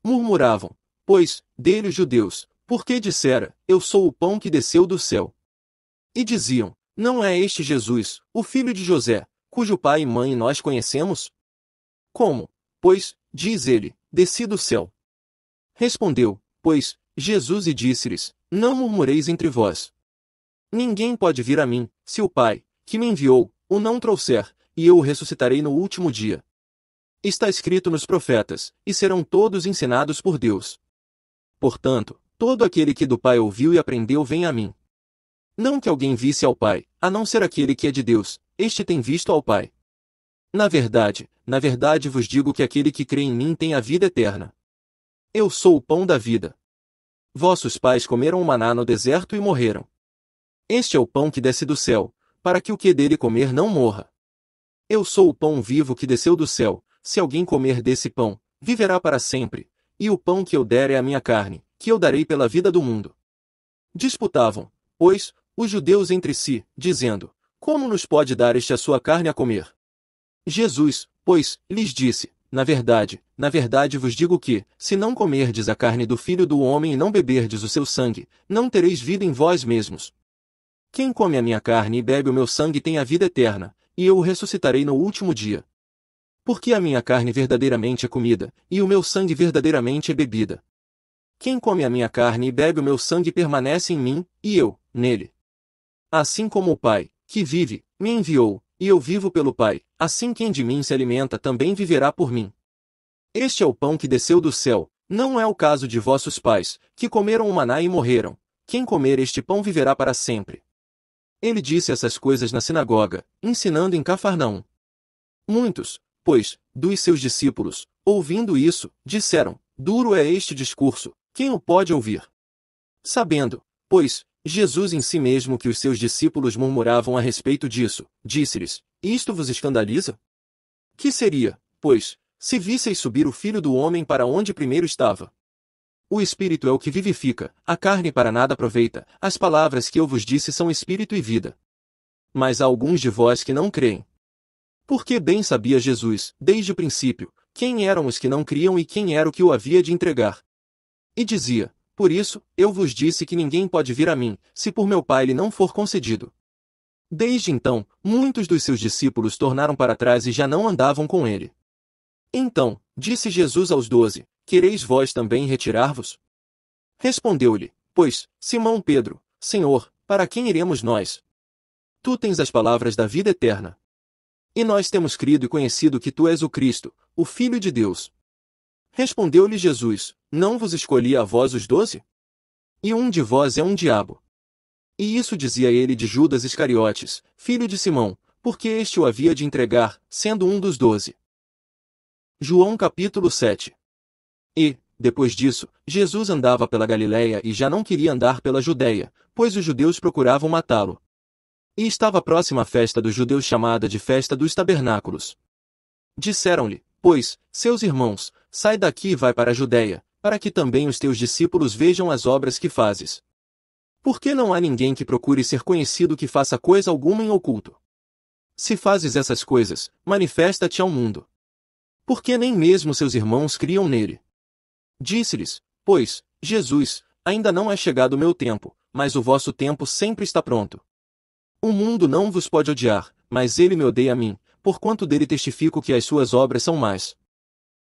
Murmuravam, pois, dele os judeus, porque dissera: eu sou o pão que desceu do céu. E diziam: não é este Jesus, o filho de José, cujo pai e mãe nós conhecemos? Como, pois, diz ele, desci do céu? Respondeu, pois, Jesus e disse-lhes: não murmureis entre vós. Ninguém pode vir a mim, se o Pai, que me enviou, o não trouxer, e eu o ressuscitarei no último dia. Está escrito nos profetas, e serão todos ensinados por Deus. Portanto, todo aquele que do Pai ouviu e aprendeu vem a mim. Não que alguém visse ao Pai, a não ser aquele que é de Deus, este tem visto ao Pai. Na verdade vos digo que aquele que crê em mim tem a vida eterna. Eu sou o pão da vida. Vossos pais comeram o maná no deserto e morreram. Este é o pão que desce do céu, para que o que dele comer não morra. Eu sou o pão vivo que desceu do céu, se alguém comer desse pão, viverá para sempre, e o pão que eu der é a minha carne, que eu darei pela vida do mundo. Disputavam, pois, os judeus entre si, dizendo: como nos pode dar este a sua carne a comer? Jesus, pois, lhes disse: na verdade vos digo que, se não comerdes a carne do Filho do Homem e não beberdes o seu sangue, não tereis vida em vós mesmos. Quem come a minha carne e bebe o meu sangue tem a vida eterna, e eu o ressuscitarei no último dia. Porque a minha carne verdadeiramente é comida, e o meu sangue verdadeiramente é bebida. Quem come a minha carne e bebe o meu sangue permanece em mim, e eu, nele. Assim como o Pai, que vive, me enviou, e eu vivo pelo Pai, assim quem de mim se alimenta também viverá por mim. Este é o pão que desceu do céu, não é o caso de vossos pais, que comeram o maná e morreram. Quem comer este pão viverá para sempre. Ele disse essas coisas na sinagoga, ensinando em Cafarnaum. Muitos, pois, dos seus discípulos, ouvindo isso, disseram: duro é este discurso, quem o pode ouvir? Sabendo, pois, Jesus em si mesmo que os seus discípulos murmuravam a respeito disso, disse-lhes: isto vos escandaliza? Que seria, pois, se visseis subir o Filho do Homem para onde primeiro estava? O Espírito é o que vivifica, a carne para nada aproveita, as palavras que eu vos disse são Espírito e vida. Mas há alguns de vós que não creem. Porque bem sabia Jesus, desde o princípio, quem eram os que não criam e quem era o que o havia de entregar. E dizia: por isso, eu vos disse que ninguém pode vir a mim, se por meu Pai lhe não for concedido. Desde então, muitos dos seus discípulos tornaram para trás e já não andavam com ele. Então, disse Jesus aos 12: quereis vós também retirar-vos? Respondeu-lhe pois, Simão Pedro, Senhor, para quem iremos nós? Tu tens as palavras da vida eterna. E nós temos crido e conhecido que tu és o Cristo, o Filho de Deus. Respondeu-lhe Jesus, não vos escolhi a vós os 12? E um de vós é um diabo. E isso dizia ele de Judas Iscariotes, filho de Simão, porque este o havia de entregar, sendo um dos 12. João capítulo 7. E, depois disso, Jesus andava pela Galiléia e já não queria andar pela Judéia, pois os judeus procuravam matá-lo. E estava próxima a festa dos judeus chamada de Festa dos Tabernáculos. Disseram-lhe, pois, seus irmãos, sai daqui e vai para a Judéia, para que também os teus discípulos vejam as obras que fazes. Porque não há ninguém que procure ser conhecido que faça coisa alguma em oculto. Se fazes essas coisas, manifesta-te ao mundo. Porque nem mesmo seus irmãos criam nele. Disse-lhes, pois, Jesus, ainda não é chegado o meu tempo, mas o vosso tempo sempre está pronto. O mundo não vos pode odiar, mas ele me odeia a mim, porquanto dele testifico que as suas obras são más.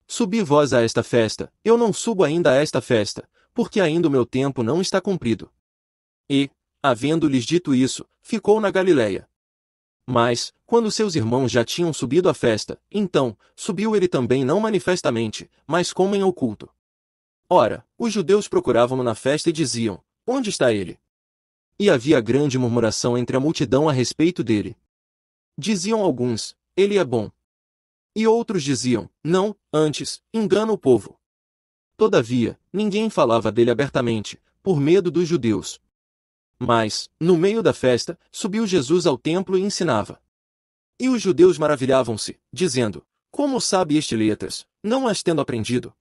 Subi vós a esta festa, eu não subo ainda a esta festa, porque ainda o meu tempo não está cumprido. E, havendo-lhes dito isso, ficou na Galiléia. Mas, quando seus irmãos já tinham subido à festa, então, subiu ele também não manifestamente, mas como em oculto. Ora, os judeus procuravam-no na festa e diziam, onde está ele? E havia grande murmuração entre a multidão a respeito dele. Diziam alguns, ele é bom. E outros diziam, não, antes, engana o povo. Todavia, ninguém falava dele abertamente, por medo dos judeus. Mas, no meio da festa, subiu Jesus ao templo e ensinava. E os judeus maravilhavam-se, dizendo, como sabe este letras, não as tendo aprendido?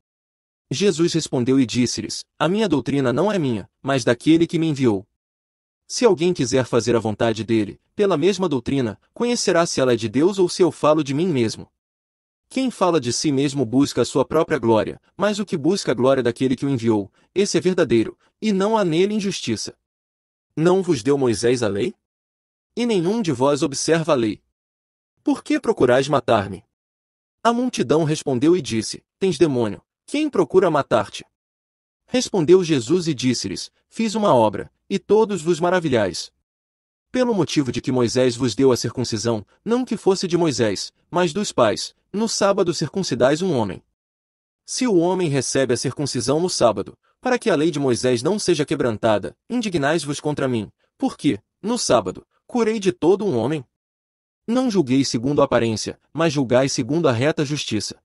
Jesus respondeu e disse-lhes, a minha doutrina não é minha, mas daquele que me enviou. Se alguém quiser fazer a vontade dele, pela mesma doutrina, conhecerá se ela é de Deus ou se eu falo de mim mesmo. Quem fala de si mesmo busca a sua própria glória, mas o que busca a glória daquele que o enviou, esse é verdadeiro, e não há nele injustiça. Não vos deu Moisés a lei? E nenhum de vós observa a lei. Por que procurais matar-me? A multidão respondeu e disse, tens demônio, quem procura matar-te? Respondeu Jesus e disse-lhes, fiz uma obra, e todos vos maravilhais. Pelo motivo de que Moisés vos deu a circuncisão, não que fosse de Moisés, mas dos pais, no sábado circuncidais um homem. Se o homem recebe a circuncisão no sábado, para que a lei de Moisés não seja quebrantada, indignais-vos contra mim, porque, no sábado, curei de todo um homem? Não julgueis segundo a aparência, mas julgai segundo a reta justiça.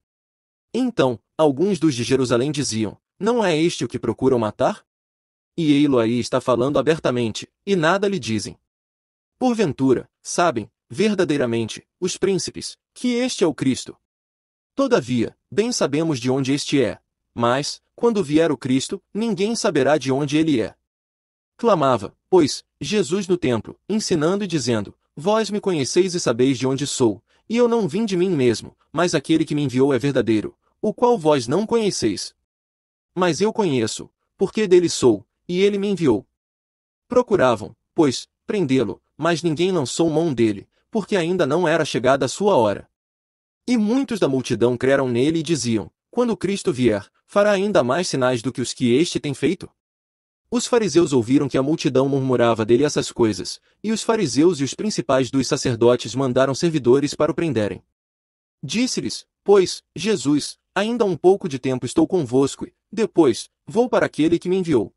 Então, alguns dos de Jerusalém diziam, não é este o que procuram matar? E ei-lo aí está falando abertamente, e nada lhe dizem. Porventura, sabem, verdadeiramente, os príncipes, que este é o Cristo. Todavia, bem sabemos de onde este é, mas, quando vier o Cristo, ninguém saberá de onde ele é. Clamava, pois, Jesus no templo, ensinando e dizendo, vós me conheceis e sabeis de onde sou, e eu não vim de mim mesmo, mas aquele que me enviou é verdadeiro, o qual vós não conheceis. Mas eu conheço, porque dele sou, e ele me enviou. Procuravam, pois, prendê-lo, mas ninguém lançou mão dele, porque ainda não era chegada a sua hora. E muitos da multidão creram nele e diziam, quando Cristo vier, fará ainda mais sinais do que os que este tem feito? Os fariseus ouviram que a multidão murmurava dele essas coisas, e os fariseus e os principais dos sacerdotes mandaram servidores para o prenderem. Disse-lhes, pois, Jesus, ainda um pouco de tempo estou convosco e, depois, vou para aquele que me enviou.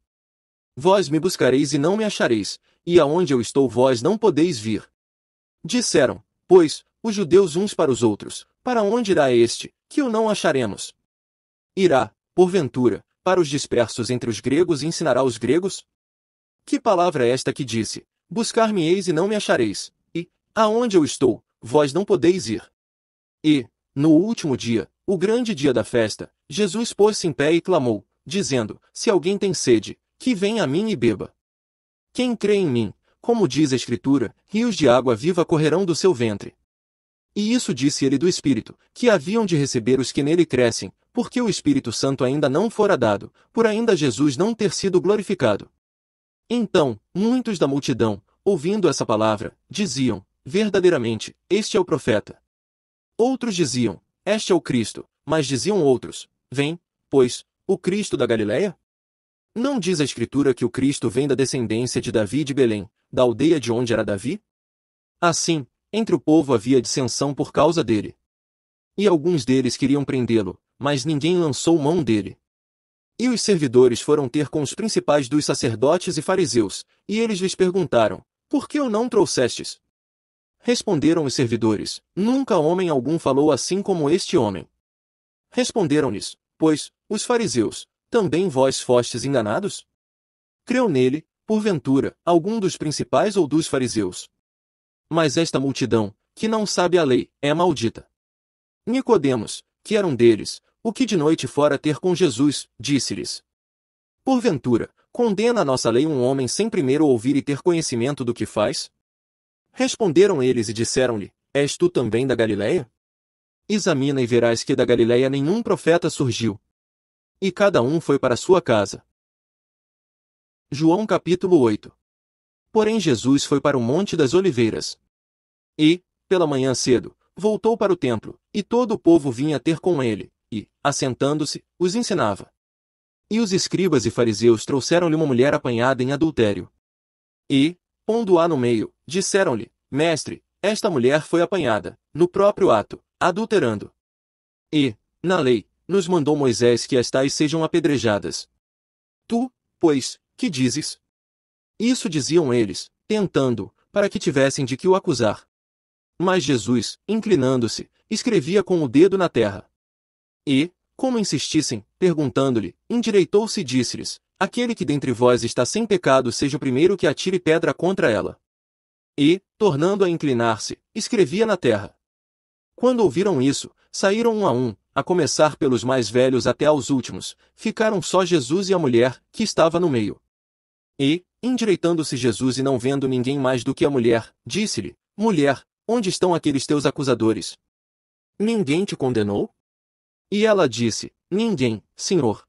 Vós me buscareis e não me achareis, e aonde eu estou vós não podeis vir. Disseram, pois, os judeus uns para os outros, para onde irá este, que o não acharemos? Irá, porventura, para os dispersos entre os gregos e ensinará os gregos? Que palavra é esta que disse, buscar-me-eis e não me achareis, e, aonde eu estou, vós não podeis ir? E, no último dia, o grande dia da festa, Jesus pôs-se em pé e clamou, dizendo, se alguém tem sede, que venha a mim e beba. Quem crê em mim, como diz a Escritura, rios de água viva correrão do seu ventre. E isso disse ele do Espírito, que haviam de receber os que nele crescem, porque o Espírito Santo ainda não fora dado, por ainda Jesus não ter sido glorificado. Então, muitos da multidão, ouvindo essa palavra, diziam, verdadeiramente, este é o profeta. Outros diziam, este é o Cristo, mas diziam outros, vem, pois, o Cristo da Galiléia? Não diz a Escritura que o Cristo vem da descendência de Davi de Belém, da aldeia de onde era Davi? Assim, entre o povo havia dissensão por causa dele. E alguns deles queriam prendê-lo, mas ninguém lançou mão dele. E os servidores foram ter com os principais dos sacerdotes e fariseus, e eles lhes perguntaram: por que o não trouxestes? Responderam os servidores: nunca homem algum falou assim como este homem. Responderam-lhes, pois, os fariseus: também vós fostes enganados? Creu nele, porventura, algum dos principais ou dos fariseus? Mas esta multidão, que não sabe a lei, é maldita. Nicodemos, que era um deles, o que de noite fora ter com Jesus, disse-lhes: porventura, condena a nossa lei um homem sem primeiro ouvir e ter conhecimento do que faz? Responderam eles e disseram-lhe: és tu também da Galileia? Examina e verás que da Galileia nenhum profeta surgiu. E cada um foi para sua casa. João capítulo 8. Porém Jesus foi para o Monte das Oliveiras. E, pela manhã cedo, voltou para o templo, e todo o povo vinha ter com ele, e, assentando-se, os ensinava. E os escribas e fariseus trouxeram-lhe uma mulher apanhada em adultério. E, pondo-a no meio, disseram-lhe: Mestre, esta mulher foi apanhada, no próprio ato, adulterando. E, na lei, nos mandou Moisés que as tais sejam apedrejadas. Tu, pois, que dizes? Isso diziam eles, tentando, para que tivessem de que o acusar. Mas Jesus, inclinando-se, escrevia com o dedo na terra. E, como insistissem, perguntando-lhe, endireitou-se e disse-lhes: aquele que dentre vós está sem pecado seja o primeiro que atire pedra contra ela. E, tornando a inclinar-se, escrevia na terra. Quando ouviram isso, saíram um, a começar pelos mais velhos até aos últimos, ficaram só Jesus e a mulher, que estava no meio. E, endireitando-se Jesus e não vendo ninguém mais do que a mulher, disse-lhe: mulher, onde estão aqueles teus acusadores? Ninguém te condenou? E ela disse: ninguém, Senhor.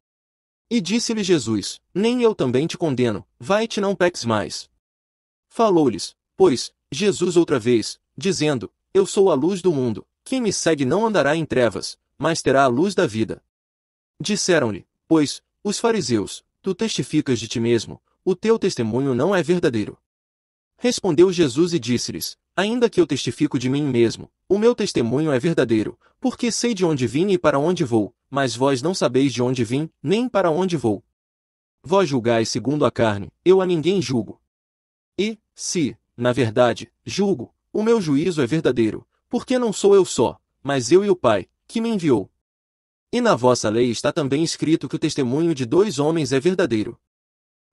E disse-lhe Jesus: nem eu também te condeno, vai-te, não peques mais. Falou-lhes, pois, Jesus outra vez, dizendo: eu sou a luz do mundo, quem me segue não andará em trevas, mas terá a luz da vida. Disseram-lhe, pois, os fariseus: tu testificas de ti mesmo, o teu testemunho não é verdadeiro. Respondeu Jesus e disse-lhes: ainda que eu testifico de mim mesmo, o meu testemunho é verdadeiro, porque sei de onde vim e para onde vou, mas vós não sabeis de onde vim, nem para onde vou. Vós julgais segundo a carne, eu a ninguém julgo. E, se, na verdade, julgo, o meu juízo é verdadeiro, porque não sou eu só, mas eu e o Pai, que me enviou. E na vossa lei está também escrito que o testemunho de dois homens é verdadeiro.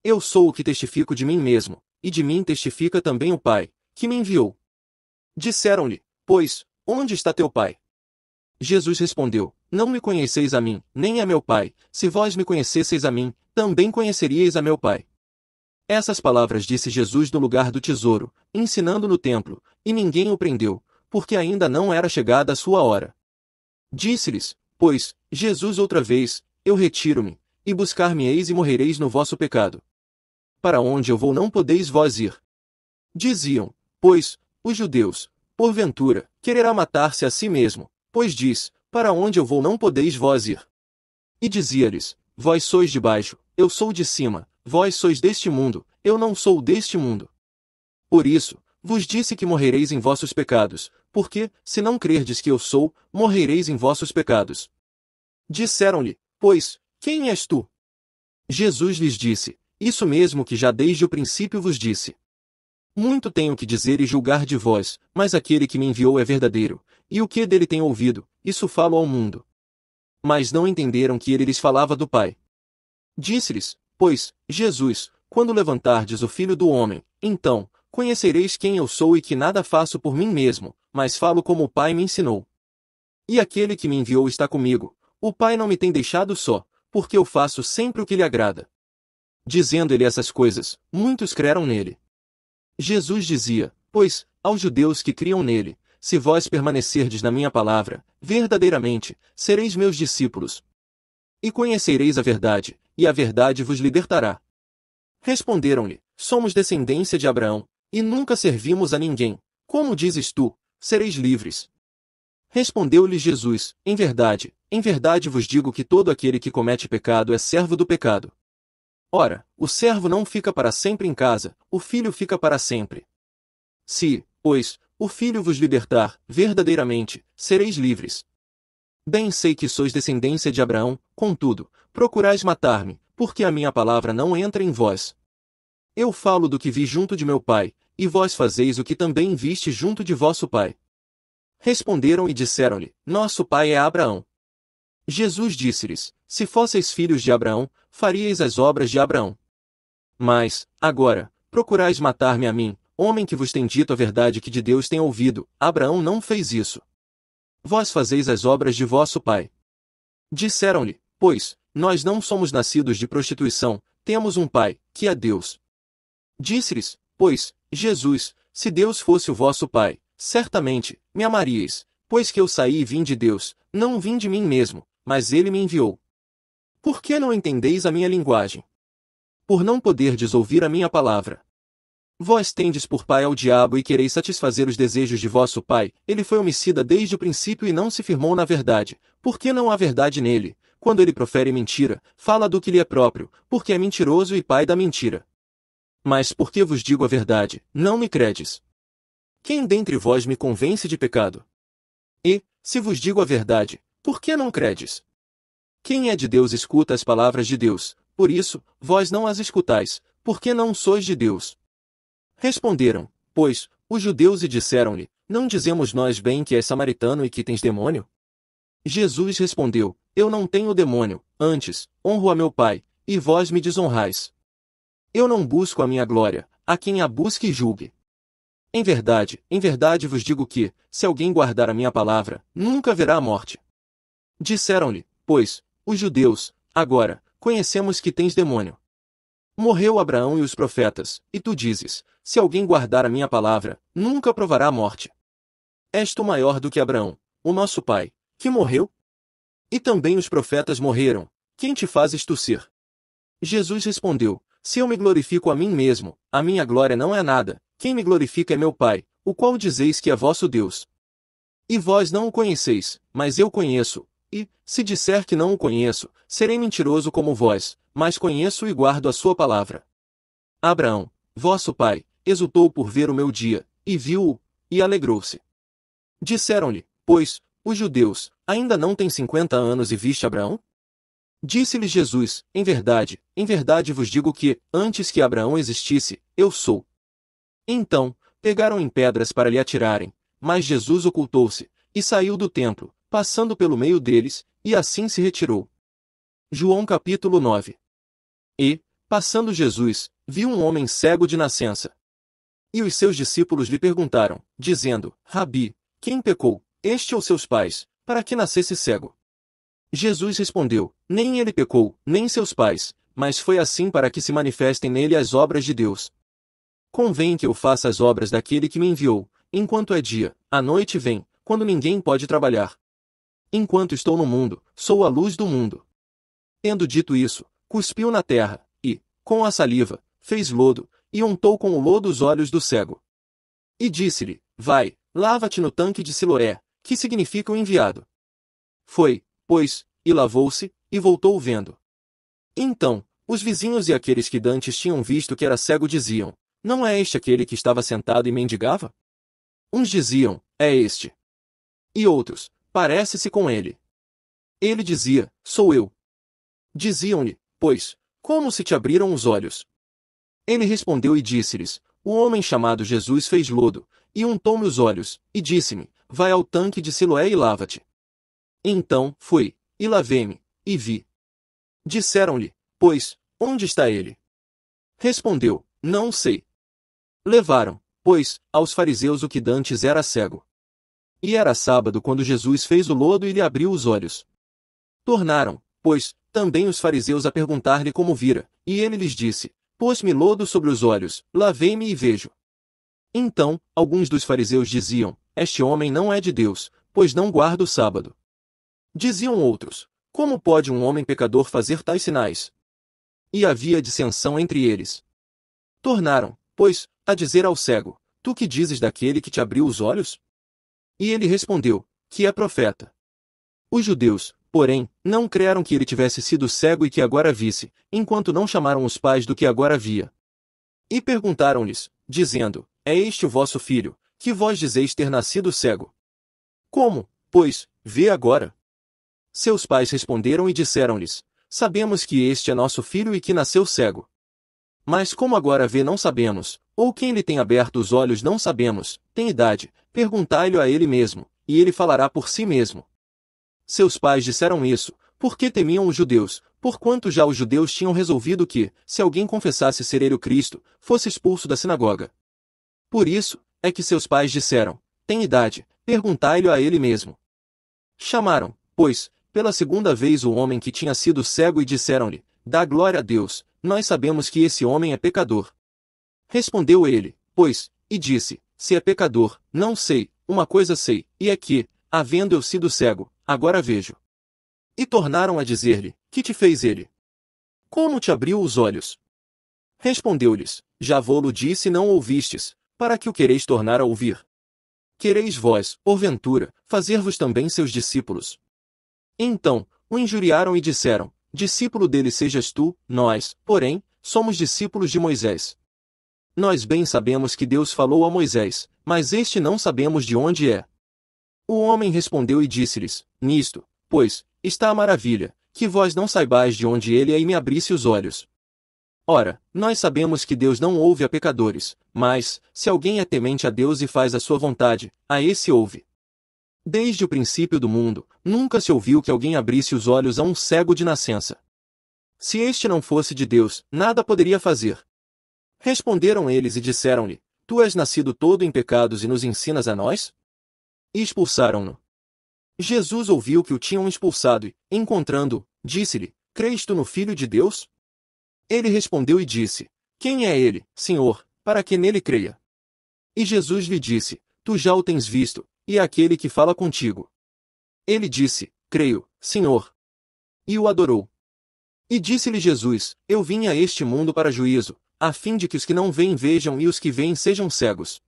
Eu sou o que testifico de mim mesmo, e de mim testifica também o Pai, que me enviou. Disseram-lhe, pois, onde está teu Pai? Jesus respondeu: não me conheceis a mim, nem a meu Pai, se vós me conhecesseis a mim, também conheceríeis a meu Pai. Essas palavras disse Jesus no lugar do tesouro, ensinando no templo, e ninguém o prendeu, porque ainda não era chegada a sua hora. Disse-lhes, pois, Jesus outra vez: eu retiro-me, e buscar-me-eis e morrereis no vosso pecado. Para onde eu vou não podeis vós ir. Diziam, pois, os judeus: porventura, quererá matar-se a si mesmo, pois diz: para onde eu vou não podeis vós ir. E dizia-lhes: vós sois de baixo, eu sou de cima, vós sois deste mundo, eu não sou deste mundo. Por isso, vos disse que morrereis em vossos pecados, porque, se não crerdes que eu sou, morrereis em vossos pecados. Disseram-lhe, pois, quem és tu? Jesus lhes disse: isso mesmo que já desde o princípio vos disse. Muito tenho que dizer e julgar de vós, mas aquele que me enviou é verdadeiro, e o que dele tenho ouvido, isso falo ao mundo. Mas não entenderam que ele lhes falava do Pai. Disse-lhes, pois, Jesus: quando levantardes o Filho do Homem, então, conhecereis quem eu sou e que nada faço por mim mesmo, mas falo como o Pai me ensinou. E aquele que me enviou está comigo, o Pai não me tem deixado só, porque eu faço sempre o que lhe agrada. Dizendo ele essas coisas, muitos creram nele. Jesus dizia, pois, aos judeus que criam nele: se vós permanecerdes na minha palavra, verdadeiramente, sereis meus discípulos. E conhecereis a verdade, e a verdade vos libertará. Responderam-lhe: somos descendência de Abraão, e nunca servimos a ninguém. Como dizes tu: sereis livres? Respondeu-lhe Jesus: em verdade vos digo que todo aquele que comete pecado é servo do pecado. Ora, o servo não fica para sempre em casa, o filho fica para sempre. Se, pois, o filho vos libertar, verdadeiramente, sereis livres. Bem sei que sois descendência de Abraão, contudo, procurais matar-me, porque a minha palavra não entra em vós. Eu falo do que vi junto de meu pai, e vós fazeis o que também viste junto de vosso pai. Responderam e disseram-lhe, nosso pai é Abraão. Jesus disse-lhes, se fosseis filhos de Abraão, faríeis as obras de Abraão. Mas, agora, procurais matar-me a mim, homem que vos tem dito a verdade que de Deus tem ouvido, Abraão não fez isso. Vós fazeis as obras de vosso pai. Disseram-lhe, pois, nós não somos nascidos de prostituição, temos um pai, que é Deus. Disse-lhes, pois, Jesus, se Deus fosse o vosso pai, certamente, me amaríeis, pois que eu saí e vim de Deus, não vim de mim mesmo, mas ele me enviou. Por que não entendeis a minha linguagem? Por não poderdes ouvir a minha palavra. Vós tendes por pai ao diabo e quereis satisfazer os desejos de vosso pai, ele foi homicida desde o princípio e não se firmou na verdade, porque não há verdade nele. Quando ele profere mentira, fala do que lhe é próprio, porque é mentiroso e pai da mentira. Mas porque vos digo a verdade, não me credes. Quem dentre vós me convence de pecado? E, se vos digo a verdade, por que não credes? Quem é de Deus escuta as palavras de Deus, por isso, vós não as escutais, porque não sois de Deus. Responderam, pois, os judeus e disseram-lhe, não dizemos nós bem que és samaritano e que tens demônio? Jesus respondeu, eu não tenho demônio, antes, honro a meu Pai, e vós me desonrais. Eu não busco a minha glória, a quem a busque e julgue. Em verdade vos digo que, se alguém guardar a minha palavra, nunca verá a morte. Disseram-lhe, pois, os judeus, agora, conhecemos que tens demônio. Morreu Abraão e os profetas, e tu dizes, se alguém guardar a minha palavra, nunca provará a morte. És tu maior do que Abraão, o nosso pai, que morreu? E também os profetas morreram, quem te fazes tu ser? Jesus respondeu, se eu me glorifico a mim mesmo, a minha glória não é nada, quem me glorifica é meu Pai, o qual dizeis que é vosso Deus. E vós não o conheceis, mas eu conheço, e, se disser que não o conheço, serei mentiroso como vós, mas conheço e guardo a sua palavra. Abraão, vosso pai, exultou por ver o meu dia, e viu-o, e alegrou-se. Disseram-lhe, pois, os judeus, ainda não têm 50 anos e viste Abraão? Disse-lhe Jesus, em verdade vos digo que, antes que Abraão existisse, eu sou. Então, pegaram em pedras para lhe atirarem, mas Jesus ocultou-se, e saiu do templo, passando pelo meio deles, e assim se retirou. João capítulo 9. E, passando Jesus, viu um homem cego de nascença. E os seus discípulos lhe perguntaram, dizendo, Rabi, quem pecou, este ou seus pais, para que nascesse cego? Jesus respondeu, nem ele pecou, nem seus pais, mas foi assim para que se manifestem nele as obras de Deus. Convém que eu faça as obras daquele que me enviou, enquanto é dia, a noite vem, quando ninguém pode trabalhar. Enquanto estou no mundo, sou a luz do mundo. Tendo dito isso, cuspiu na terra, e, com a saliva, fez lodo, e untou com o lodo os olhos do cego. E disse-lhe, vai, lava-te no tanque de Siloé, que significa o enviado. Foi, pois, e lavou-se, e voltou vendo. Então, os vizinhos e aqueles que dantes tinham visto que era cego diziam, não é este aquele que estava sentado e mendigava? Uns diziam, é este. E outros, parece-se com ele. Ele dizia, sou eu. Diziam-lhe, pois, como se te abriram os olhos? Ele respondeu e disse-lhes, o homem chamado Jesus fez lodo, e untou-me os olhos, e disse-me, vai ao tanque de Siloé e lava-te. Então, fui, e lavei-me, e vi. Disseram-lhe, pois, onde está ele? Respondeu, não sei. Levaram, pois, aos fariseus o que dantes era cego. E era sábado quando Jesus fez o lodo e lhe abriu os olhos. Tornaram, pois, também os fariseus a perguntar-lhe como vira, e ele lhes disse, pôs-me lodo sobre os olhos, lavei-me e vejo. Então, alguns dos fariseus diziam, este homem não é de Deus, pois não guarda o sábado. Diziam outros, como pode um homem pecador fazer tais sinais? E havia dissensão entre eles. Tornaram, pois, a dizer ao cego, tu que dizes daquele que te abriu os olhos? E ele respondeu, que é profeta. Os judeus, porém, não creram que ele tivesse sido cego e que agora visse, enquanto não chamaram os pais do que agora via. E perguntaram-lhes, dizendo, é este o vosso filho, que vós dizeis ter nascido cego? Como, pois, vê agora? Seus pais responderam e disseram-lhes, sabemos que este é nosso filho e que nasceu cego. Mas como agora vê não sabemos, ou quem lhe tem aberto os olhos não sabemos, tem idade, perguntai-lhe a ele mesmo, e ele falará por si mesmo. Seus pais disseram isso, porque temiam os judeus, porquanto já os judeus tinham resolvido que, se alguém confessasse ser ele o Cristo, fosse expulso da sinagoga. Por isso, é que seus pais disseram, tem idade, perguntai-lhe a ele mesmo. Chamaram, pois, pela segunda vez o homem que tinha sido cego e disseram-lhe, dá glória a Deus, nós sabemos que esse homem é pecador. Respondeu ele, pois, e disse, se é pecador, não sei, uma coisa sei, e é que, havendo eu sido cego, agora vejo. E tornaram a dizer-lhe, que te fez ele? Como te abriu os olhos? Respondeu-lhes, já vô-lo disse e não ouvistes, para que o quereis tornar a ouvir? Quereis vós, porventura, fazer-vos também seus discípulos? Então, o injuriaram e disseram, discípulo dele sejas tu, nós, porém, somos discípulos de Moisés. Nós bem sabemos que Deus falou a Moisés, mas este não sabemos de onde é. O homem respondeu e disse-lhes, nisto, pois, está a maravilha, que vós não saibais de onde ele é e me abrisse os olhos. Ora, nós sabemos que Deus não ouve a pecadores, mas, se alguém é temente a Deus e faz a sua vontade, a esse ouve. Desde o princípio do mundo, nunca se ouviu que alguém abrisse os olhos a um cego de nascença. Se este não fosse de Deus, nada poderia fazer. Responderam eles e disseram-lhe, tu és nascido todo em pecados e nos ensinas a nós? E expulsaram-no. Jesus ouviu que o tinham expulsado e, encontrando-o, disse-lhe, crês tu no Filho de Deus? Ele respondeu e disse, quem é ele, Senhor, para que nele creia? E Jesus lhe disse, tu já o tens visto, e é aquele que fala contigo. Ele disse, creio, Senhor. E o adorou. E disse-lhe Jesus, eu vim a este mundo para juízo, a fim de que os que não veem vejam e os que veem sejam cegos.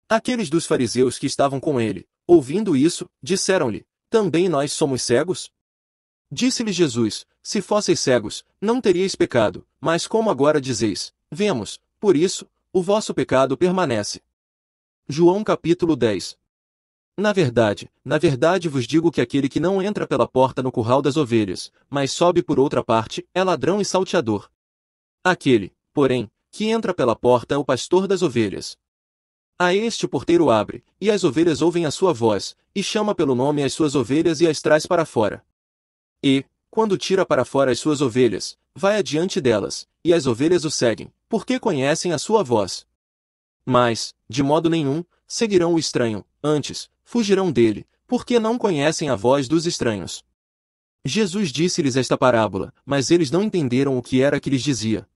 Aqueles dos fariseus que estavam com ele, ouvindo isso, disseram-lhe, também nós somos cegos? Disse-lhe Jesus, se fosseis cegos, não teríeis pecado, mas como agora dizeis, vemos, por isso, o vosso pecado permanece. João capítulo 10. Na verdade vos digo que aquele que não entra pela porta no curral das ovelhas, mas sobe por outra parte, é ladrão e salteador. Aquele, porém, que entra pela porta é o pastor das ovelhas. A este o porteiro abre, e as ovelhas ouvem a sua voz, e chama pelo nome as suas ovelhas e as traz para fora. E, quando tira para fora as suas ovelhas, vai adiante delas, e as ovelhas o seguem, porque conhecem a sua voz. Mas, de modo nenhum, seguirão o estranho, antes, fugirão dele, porque não conhecem a voz dos estranhos. Jesus disse-lhes esta parábola, mas eles não entenderam o que era que lhes dizia.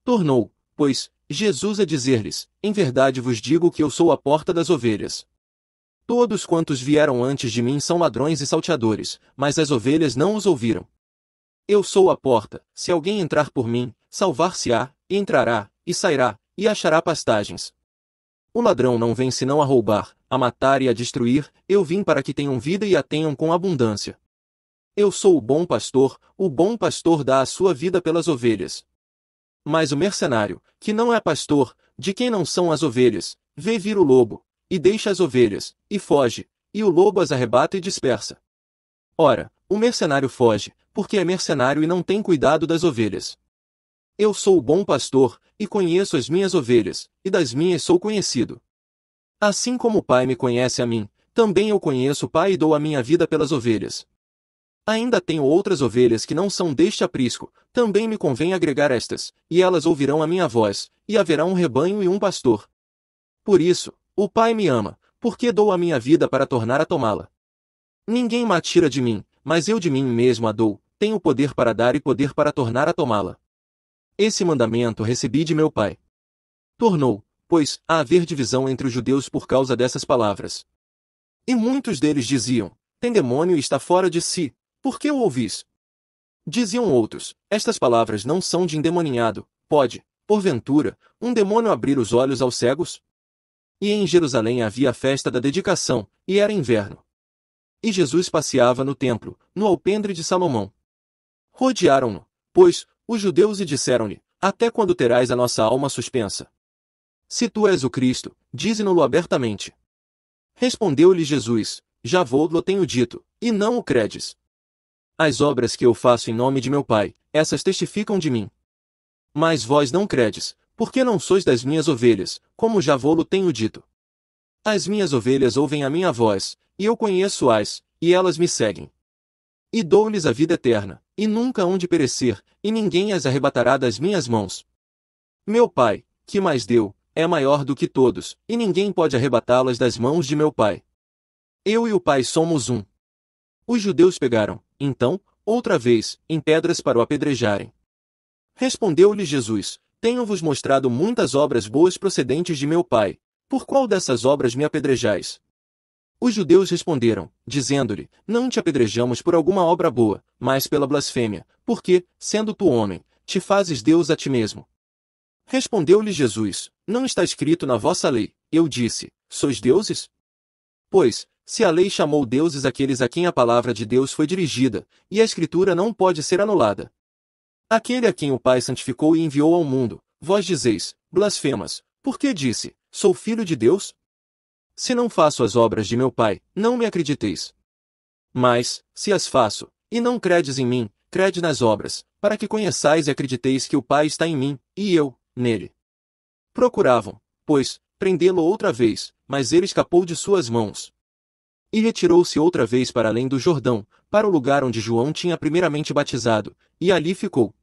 Tornou, pois, Jesus a dizer-lhes, em verdade vos digo que eu sou a porta das ovelhas. Todos quantos vieram antes de mim são ladrões e salteadores, mas as ovelhas não os ouviram. Eu sou a porta, se alguém entrar por mim, salvar-se-á, e entrará, e sairá, e achará pastagens. O ladrão não vem senão a roubar, a matar e a destruir, eu vim para que tenham vida e a tenham com abundância. Eu sou o bom pastor dá a sua vida pelas ovelhas. Mas o mercenário, que não é pastor, de quem não são as ovelhas, vê vir o lobo, e deixa as ovelhas, e foge, e o lobo as arrebata e dispersa. Ora, o mercenário foge, porque é mercenário e não tem cuidado das ovelhas. Eu sou o bom pastor, e conheço as minhas ovelhas, e das minhas sou conhecido. Assim como o Pai me conhece a mim, também eu conheço o Pai e dou a minha vida pelas ovelhas. Ainda tenho outras ovelhas que não são deste aprisco, também me convém agregar estas, e elas ouvirão a minha voz, e haverá um rebanho e um pastor. Por isso, o Pai me ama, porque dou a minha vida para tornar a tomá-la. Ninguém me tira de mim, mas eu de mim mesmo a dou, tenho poder para dar e poder para tornar a tomá-la. Esse mandamento recebi de meu Pai. Tornou, pois, a haver divisão entre os judeus por causa dessas palavras. E muitos deles diziam, tem demônio e está fora de si, por que o ouvis? Diziam outros, estas palavras não são de endemoninhado, pode, porventura, um demônio abrir os olhos aos cegos? E em Jerusalém havia a festa da dedicação, e era inverno. E Jesus passeava no templo, no alpendre de Salomão. Rodearam-no, pois, os judeus e disseram-lhe: Até quando terás a nossa alma suspensa? Se tu és o Cristo, dize-no-lo abertamente. Respondeu-lhe Jesus: Já vou-lo tenho dito, e não o credes. As obras que eu faço em nome de meu Pai, essas testificam de mim. Mas vós não credes, porque não sois das minhas ovelhas, como já vou-lo tenho dito. As minhas ovelhas ouvem a minha voz, e eu conheço-as, e elas me seguem. E dou-lhes a vida eterna, e nunca hão de perecer, e ninguém as arrebatará das minhas mãos. Meu Pai, que mais deu, é maior do que todos, e ninguém pode arrebatá-las das mãos de meu Pai. Eu e o Pai somos um. Os judeus pegaram, então, outra vez, em pedras para o apedrejarem. Respondeu-lhe Jesus: Tenho-vos mostrado muitas obras boas procedentes de meu Pai. Por qual dessas obras me apedrejais? Os judeus responderam, dizendo-lhe: Não te apedrejamos por alguma obra boa, mas pela blasfêmia, porque, sendo tu homem, te fazes Deus a ti mesmo. Respondeu-lhe Jesus: Não está escrito na vossa lei, eu disse, sois deuses? Pois, se a lei chamou deuses aqueles a quem a palavra de Deus foi dirigida, e a Escritura não pode ser anulada. Aquele a quem o Pai santificou e enviou ao mundo, vós dizeis, blasfemas, porque disse, sou filho de Deus? Se não faço as obras de meu Pai, não me acrediteis. Mas, se as faço, e não credes em mim, crede nas obras, para que conheçais e acrediteis que o Pai está em mim, e eu, nele. Procuravam, pois, prendê-lo outra vez, mas ele escapou de suas mãos. E retirou-se outra vez para além do Jordão, para o lugar onde João tinha primeiramente batizado, e ali ficou.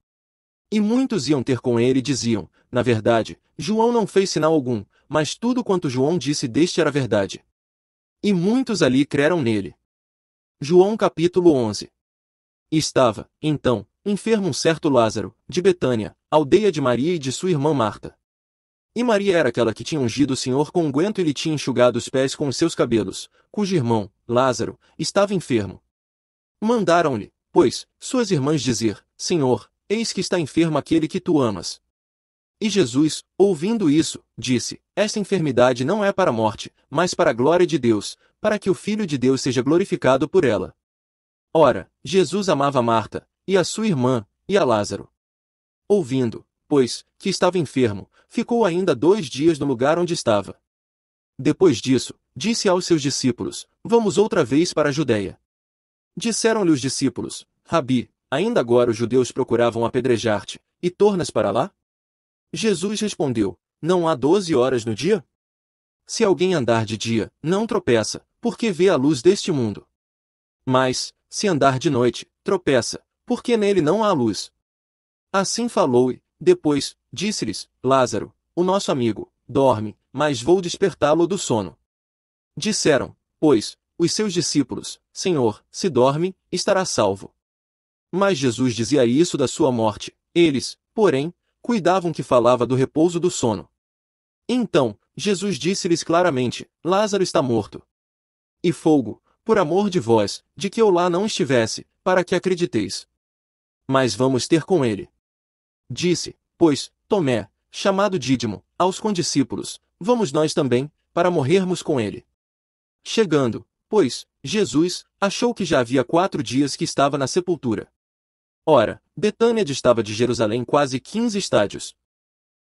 E muitos iam ter com ele e diziam, na verdade, João não fez sinal algum, mas tudo quanto João disse deste era verdade. E muitos ali creram nele. João capítulo 11. Estava, então, enfermo um certo Lázaro, de Betânia, aldeia de Maria e de sua irmã Marta. E Maria era aquela que tinha ungido o Senhor com unguento e lhe tinha enxugado os pés com os seus cabelos, cujo irmão, Lázaro, estava enfermo. Mandaram-lhe, pois, suas irmãs dizer, Senhor, eis que está enfermo aquele que tu amas. E Jesus, ouvindo isso, disse, esta enfermidade não é para a morte, mas para a glória de Deus, para que o Filho de Deus seja glorificado por ela. Ora, Jesus amava Marta, e a sua irmã, e a Lázaro. Ouvindo, pois, que estava enfermo, ficou ainda 2 dias no lugar onde estava. Depois disso, disse aos seus discípulos, vamos outra vez para a Judeia. Disseram-lhe os discípulos, Rabi, ainda agora os judeus procuravam apedrejar-te, e tornas para lá? Jesus respondeu, não há 12 horas no dia? Se alguém andar de dia, não tropeça, porque vê a luz deste mundo. Mas, se andar de noite, tropeça, porque nele não há luz. Assim falou e, depois, disse-lhes, Lázaro, o nosso amigo, dorme, mas vou despertá-lo do sono. Disseram, pois, os seus discípulos, Senhor, se dorme, estará salvo. Mas Jesus dizia isso da sua morte, eles, porém, cuidavam que falava do repouso do sono. Então, Jesus disse-lhes claramente, Lázaro está morto. E folgo, por amor de vós, de que eu lá não estivesse, para que acrediteis. Mas vamos ter com ele. Disse, pois, Tomé, chamado Dídimo, aos condiscípulos, vamos nós também, para morrermos com ele. Chegando, pois, Jesus, achou que já havia 4 dias que estava na sepultura. Ora, Betânia distava de Jerusalém quase 15 estádios.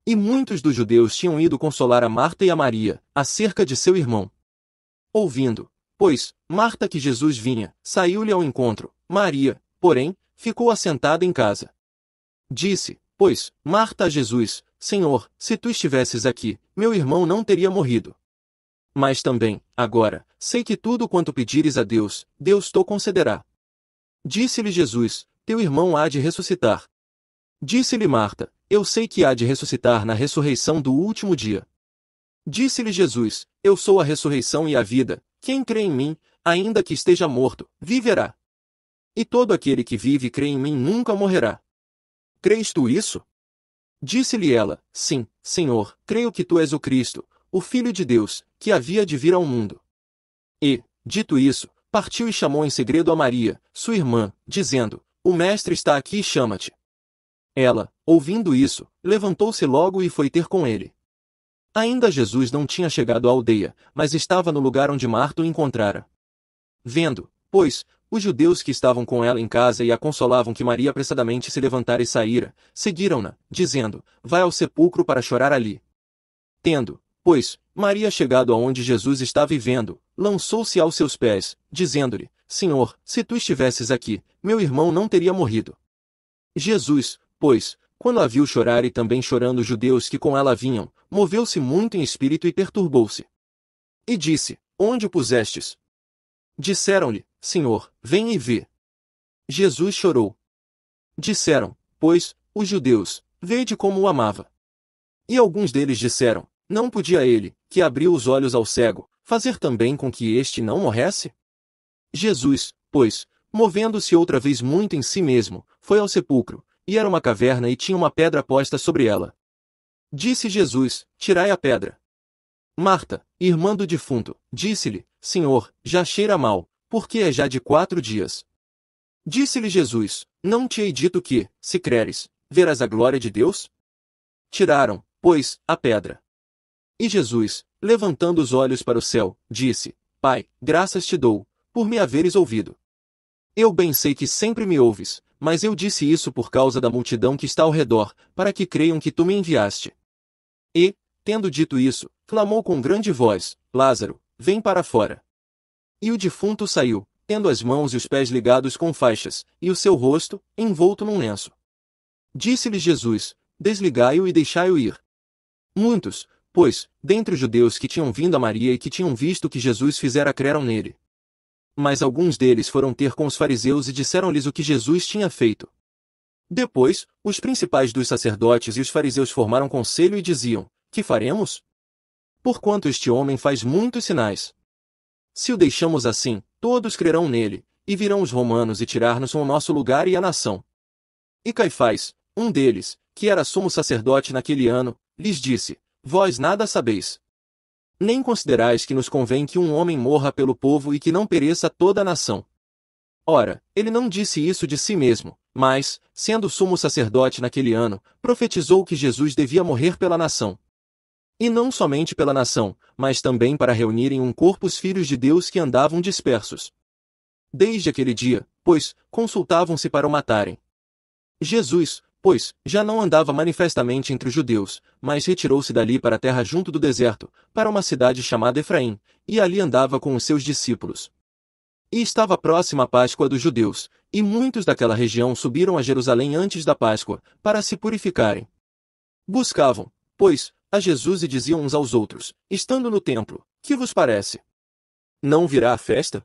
E muitos dos judeus tinham ido consolar a Marta e a Maria, acerca de seu irmão. Ouvindo, pois, Marta que Jesus vinha, saiu-lhe ao encontro, Maria, porém, ficou assentada em casa. Disse, pois, Marta a Jesus, Senhor, se tu estivesses aqui, meu irmão não teria morrido. Mas também, agora, sei que tudo quanto pedires a Deus, Deus te concederá. Disse-lhe Jesus, teu irmão há de ressuscitar. Disse-lhe Marta, eu sei que há de ressuscitar na ressurreição do último dia. Disse-lhe Jesus, eu sou a ressurreição e a vida, quem crê em mim, ainda que esteja morto, viverá. E todo aquele que vive e crê em mim nunca morrerá. Crês tu isso? Disse-lhe ela, sim, Senhor, creio que tu és o Cristo, o Filho de Deus, que havia de vir ao mundo. E, dito isso, partiu e chamou em segredo a Maria, sua irmã, dizendo, o Mestre está aqui e chama-te. Ela, ouvindo isso, levantou-se logo e foi ter com ele. Ainda Jesus não tinha chegado à aldeia, mas estava no lugar onde Marta o encontrara. Vendo, pois, os judeus que estavam com ela em casa e a consolavam que Maria apressadamente se levantara e saíra, seguiram-na, dizendo, vai ao sepulcro para chorar ali. Tendo, pois, Maria chegado aonde Jesus estava vivendo, lançou-se aos seus pés, dizendo-lhe, Senhor, se tu estivesses aqui, meu irmão não teria morrido. Jesus, pois, quando a viu chorar e também chorando os judeus que com ela vinham, moveu-se muito em espírito e perturbou-se. E disse, onde o pusestes? Disseram-lhe, Senhor, vem e vê. Jesus chorou. Disseram, pois, os judeus, vede como o amava. E alguns deles disseram, não podia ele, que abriu os olhos ao cego, fazer também com que este não morresse? Jesus, pois, movendo-se outra vez muito em si mesmo, foi ao sepulcro, e era uma caverna e tinha uma pedra posta sobre ela. Disse Jesus, tirai a pedra. Marta, irmã do defunto, disse-lhe, Senhor, já cheira mal, porque é já de 4 dias. Disse-lhe Jesus, não te hei dito que, se creres, verás a glória de Deus? Tiraram, pois, a pedra. E Jesus, levantando os olhos para o céu, disse, Pai, graças te dou, por me haveres ouvido. Eu bem sei que sempre me ouves, mas eu disse isso por causa da multidão que está ao redor, para que creiam que tu me enviaste. E, tendo dito isso, clamou com grande voz, Lázaro, vem para fora. E o defunto saiu, tendo as mãos e os pés ligados com faixas, e o seu rosto, envolto num lenço. Disse-lhe Jesus, desligai-o e deixai-o ir. Muitos, pois, dentre os judeus que tinham vindo a Maria e que tinham visto o que Jesus fizera creram nele. Mas alguns deles foram ter com os fariseus e disseram-lhes o que Jesus tinha feito. Depois, os principais dos sacerdotes e os fariseus formaram conselho e diziam, que faremos? Porquanto este homem faz muitos sinais. Se o deixamos assim, todos crerão nele, e virão os romanos e tirar-nos o nosso lugar e a nação. E Caifás, um deles, que era sumo sacerdote naquele ano, lhes disse, vós nada sabeis. Nem considerais que nos convém que um homem morra pelo povo e que não pereça toda a nação. Ora, ele não disse isso de si mesmo, mas, sendo sumo sacerdote naquele ano, profetizou que Jesus devia morrer pela nação. E não somente pela nação, mas também para reunir em um corpo os filhos de Deus que andavam dispersos. Desde aquele dia, pois, consultavam-se para o matarem. Jesus, pois, já não andava manifestamente entre os judeus, mas retirou-se dali para a terra junto do deserto, para uma cidade chamada Efraim, e ali andava com os seus discípulos. E estava próxima a Páscoa dos judeus, e muitos daquela região subiram a Jerusalém antes da Páscoa, para se purificarem. Buscavam, pois, a Jesus e diziam uns aos outros, estando no templo, que vos parece? Não virá a festa?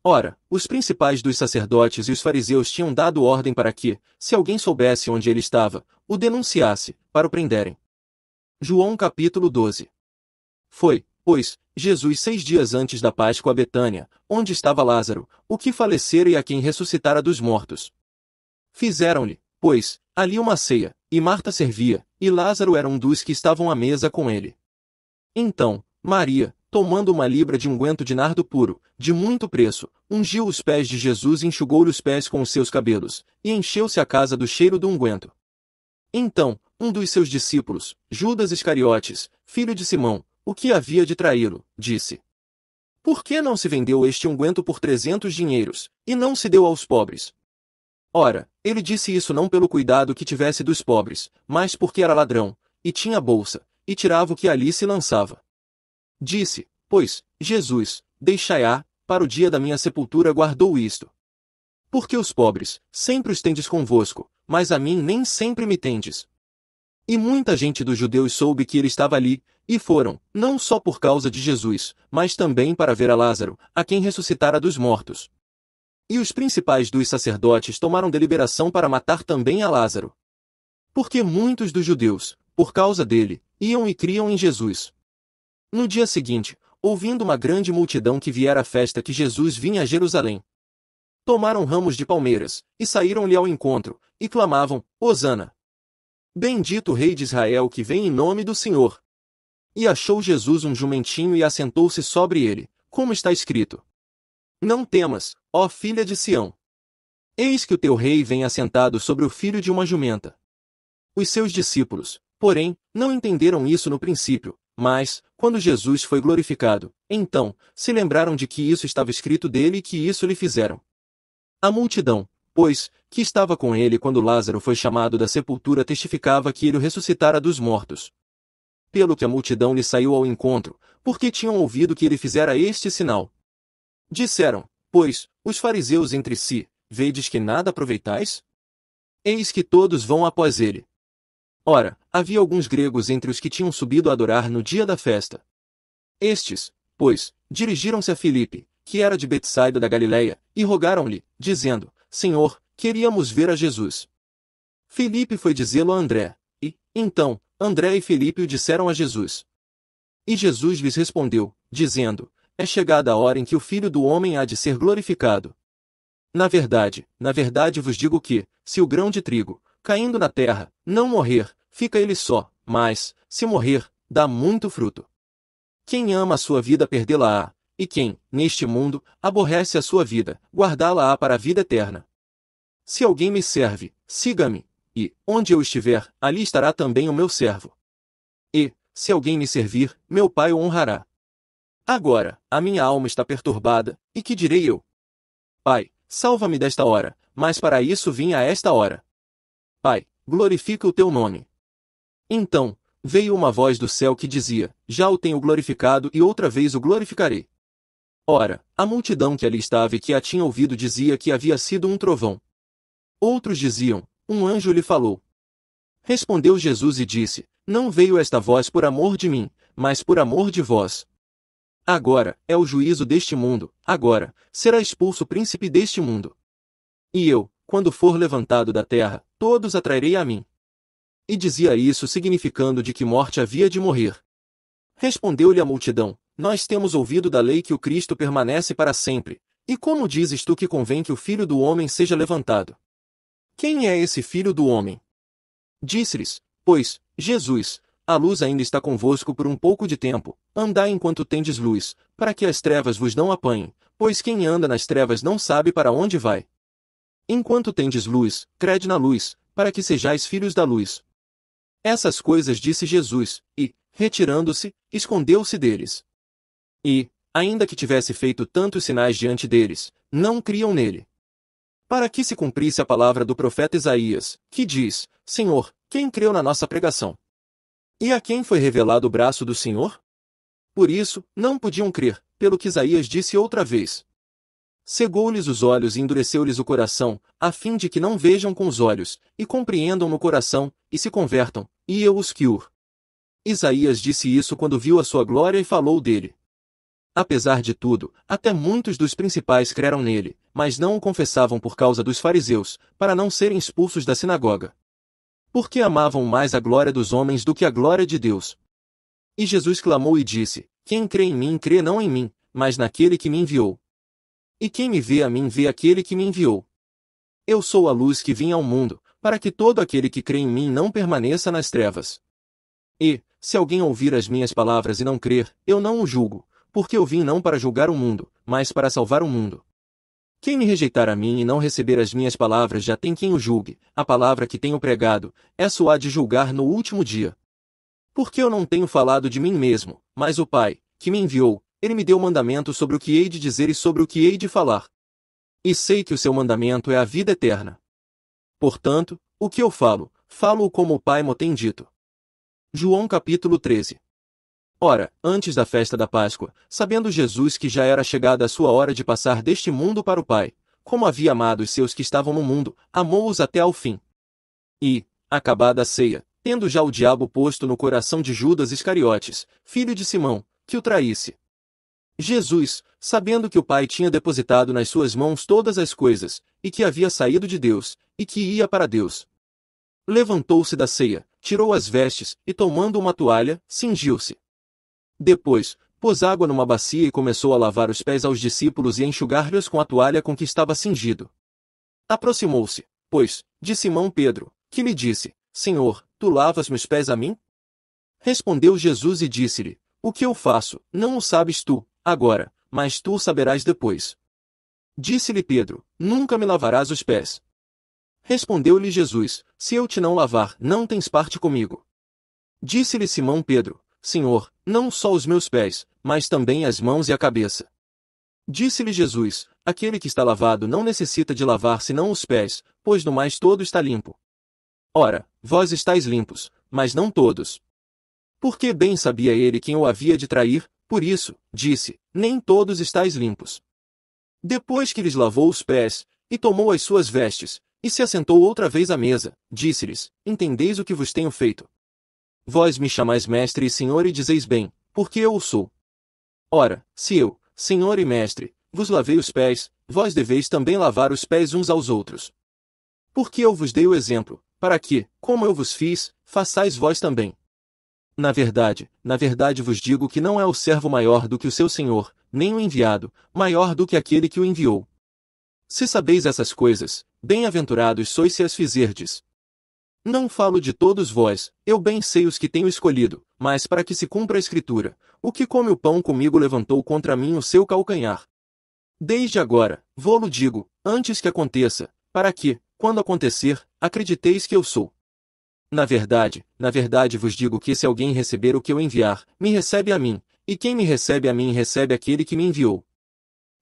Ora, os principais dos sacerdotes e os fariseus tinham dado ordem para que, se alguém soubesse onde ele estava, o denunciasse, para o prenderem. João capítulo 12. Foi, pois, Jesus 6 dias antes da Páscoa a Betânia, onde estava Lázaro, o que falecera e a quem ressuscitara dos mortos. Fizeram-lhe, pois, ali uma ceia, e Marta servia, e Lázaro era um dos que estavam à mesa com ele. Então, Maria, tomando uma libra de unguento de nardo puro, de muito preço, ungiu os pés de Jesus e enxugou-lhe os pés com os seus cabelos, e encheu-se a casa do cheiro do unguento. Então, um dos seus discípulos, Judas Iscariotes, filho de Simão, o que havia de traí-lo, disse: Por que não se vendeu este unguento por 300 dinheiros, e não se deu aos pobres? Ora, ele disse isso não pelo cuidado que tivesse dos pobres, mas porque era ladrão, e tinha bolsa, e tirava o que ali se lançava. Disse, pois, Jesus, deixai-a, para o dia da minha sepultura guardou isto. Porque os pobres, sempre os tendes convosco, mas a mim nem sempre me tendes. E muita gente dos judeus soube que ele estava ali, e foram, não só por causa de Jesus, mas também para ver a Lázaro, a quem ressuscitara dos mortos. E os principais dos sacerdotes tomaram deliberação para matar também a Lázaro. Porque muitos dos judeus, por causa dele, iam e criam em Jesus. No dia seguinte, ouvindo uma grande multidão que viera à festa que Jesus vinha a Jerusalém, tomaram ramos de palmeiras, e saíram-lhe ao encontro, e clamavam, Hosana! Bendito o Rei de Israel que vem em nome do Senhor! E achou Jesus um jumentinho e assentou-se sobre ele, como está escrito. Não temas, ó filha de Sião! Eis que o teu rei vem assentado sobre o filho de uma jumenta. Os seus discípulos, porém, não entenderam isso no princípio, mas, quando Jesus foi glorificado, Então, se lembraram de que isso estava escrito dele e que isso lhe fizeram. A multidão, pois, que estava com ele quando Lázaro foi chamado da sepultura testificava que ele o ressuscitara dos mortos. Pelo que a multidão lhe saiu ao encontro, porque tinham ouvido que ele fizera este sinal. Disseram, pois, os fariseus entre si, vedes que nada aproveitais? Eis que todos vão após ele. Ora, havia alguns gregos entre os que tinham subido a adorar no dia da festa. Estes, pois, dirigiram-se a Filipe, que era de Betsaida da Galileia, e rogaram-lhe, dizendo, Senhor, queríamos ver a Jesus. Filipe foi dizê-lo a André, e, então, André e Filipe o disseram a Jesus. E Jesus lhes respondeu, dizendo, é chegada a hora em que o Filho do Homem há de ser glorificado. Na verdade vos digo que, se o grão de trigo, caindo na terra, não morrer, fica ele só, mas, se morrer, dá muito fruto. Quem ama a sua vida perdê-la-á, e quem, neste mundo, aborrece a sua vida, guardá-la-á para a vida eterna. Se alguém me serve, siga-me, e, onde eu estiver, ali estará também o meu servo. E, se alguém me servir, meu Pai o honrará. Agora, a minha alma está perturbada, e que direi eu? Pai, salva-me desta hora, mas para isso vim a esta hora. Pai, glorifica o teu nome. Então, veio uma voz do céu que dizia, já o tenho glorificado e outra vez o glorificarei. Ora, a multidão que ali estava e que a tinha ouvido dizia que havia sido um trovão. Outros diziam, um anjo lhe falou. Respondeu Jesus e disse, não veio esta voz por amor de mim, mas por amor de vós. Agora, é o juízo deste mundo, agora, será expulso o príncipe deste mundo. E eu, quando for levantado da terra, todos atrairei a mim. E dizia isso significando de que morte havia de morrer. Respondeu-lhe a multidão, nós temos ouvido da lei que o Cristo permanece para sempre, e como dizes tu que convém que o Filho do Homem seja levantado? Quem é esse Filho do Homem? Disse-lhes, pois, Jesus, a luz ainda está convosco por um pouco de tempo, andai enquanto tendes luz, para que as trevas vos não apanhem, pois quem anda nas trevas não sabe para onde vai. Enquanto tendes luz, crede na luz, para que sejais filhos da luz. Essas coisas disse Jesus, e, retirando-se, escondeu-se deles. E, ainda que tivesse feito tantos sinais diante deles, não criam nele. Para que se cumprisse a palavra do profeta Isaías, que diz, Senhor, quem creu na nossa pregação? E a quem foi revelado o braço do Senhor? Por isso, não podiam crer, pelo que Isaías disse outra vez. Cegou-lhes os olhos e endureceu-lhes o coração, a fim de que não vejam com os olhos, e compreendam no coração, e se convertam, e eu os cure. Isaías disse isso quando viu a sua glória e falou dele. Apesar de tudo, até muitos dos principais creram nele, mas não o confessavam por causa dos fariseus, para não serem expulsos da sinagoga. Porque amavam mais a glória dos homens do que a glória de Deus. E Jesus clamou e disse, quem crê em mim crê não em mim, mas naquele que me enviou. E quem me vê a mim vê aquele que me enviou. Eu sou a luz que vim ao mundo, para que todo aquele que crê em mim não permaneça nas trevas. E, se alguém ouvir as minhas palavras e não crer, eu não o julgo, porque eu vim não para julgar o mundo, mas para salvar o mundo. Quem me rejeitar a mim e não receber as minhas palavras já tem quem o julgue, a palavra que tenho pregado, essa há de julgar no último dia. Porque eu não tenho falado de mim mesmo, mas o Pai, que me enviou, ele me deu mandamento sobre o que hei de dizer e sobre o que hei de falar. E sei que o seu mandamento é a vida eterna. Portanto, o que eu falo, falo-o como o Pai mo tem dito. João capítulo 13. Ora, antes da festa da Páscoa, sabendo Jesus que já era chegada a sua hora de passar deste mundo para o Pai, como havia amado os seus que estavam no mundo, amou-os até ao fim. E, acabada a ceia, tendo já o diabo posto no coração de Judas Iscariotes, filho de Simão, que o traísse. Jesus, sabendo que o Pai tinha depositado nas suas mãos todas as coisas, e que havia saído de Deus, e que ia para Deus, levantou-se da ceia, tirou as vestes, e tomando uma toalha, cingiu-se. Depois, pôs água numa bacia e começou a lavar os pés aos discípulos e a enxugar-lhes com a toalha com que estava cingido. Aproximou-se, pois, de Simão Pedro, que lhe disse, Senhor, tu lavas meus pés a mim? Respondeu Jesus e disse-lhe, o que eu faço, não o sabes tu, agora, mas tu o saberás depois. Disse-lhe Pedro, nunca me lavarás os pés. Respondeu-lhe Jesus, se eu te não lavar, não tens parte comigo. Disse-lhe Simão Pedro, Senhor, não só os meus pés, mas também as mãos e a cabeça. Disse-lhe Jesus: aquele que está lavado não necessita de lavar senão os pés, pois no mais todo está limpo. Ora, vós estáis limpos, mas não todos. Porque bem sabia ele quem o havia de trair, por isso, disse, nem todos estáis limpos. Depois que lhes lavou os pés, e tomou as suas vestes, e se assentou outra vez à mesa, disse-lhes: entendeis o que vos tenho feito? Vós me chamais mestre e senhor e dizeis bem, porque eu o sou. Ora, se eu, senhor e mestre, vos lavei os pés, vós deveis também lavar os pés uns aos outros. Porque eu vos dei o exemplo, para que, como eu vos fiz, façais vós também. Na verdade vos digo que não é o servo maior do que o seu senhor, nem o enviado, maior do que aquele que o enviou. Se sabeis essas coisas, bem-aventurados sois se as fizerdes. Não falo de todos vós, eu bem sei os que tenho escolhido, mas para que se cumpra a Escritura, o que come o pão comigo levantou contra mim o seu calcanhar. Desde agora, vô-lo digo, antes que aconteça, para que, quando acontecer, acrediteis que eu sou. Na verdade vos digo que se alguém receber o que eu enviar, me recebe a mim, e quem me recebe a mim recebe aquele que me enviou.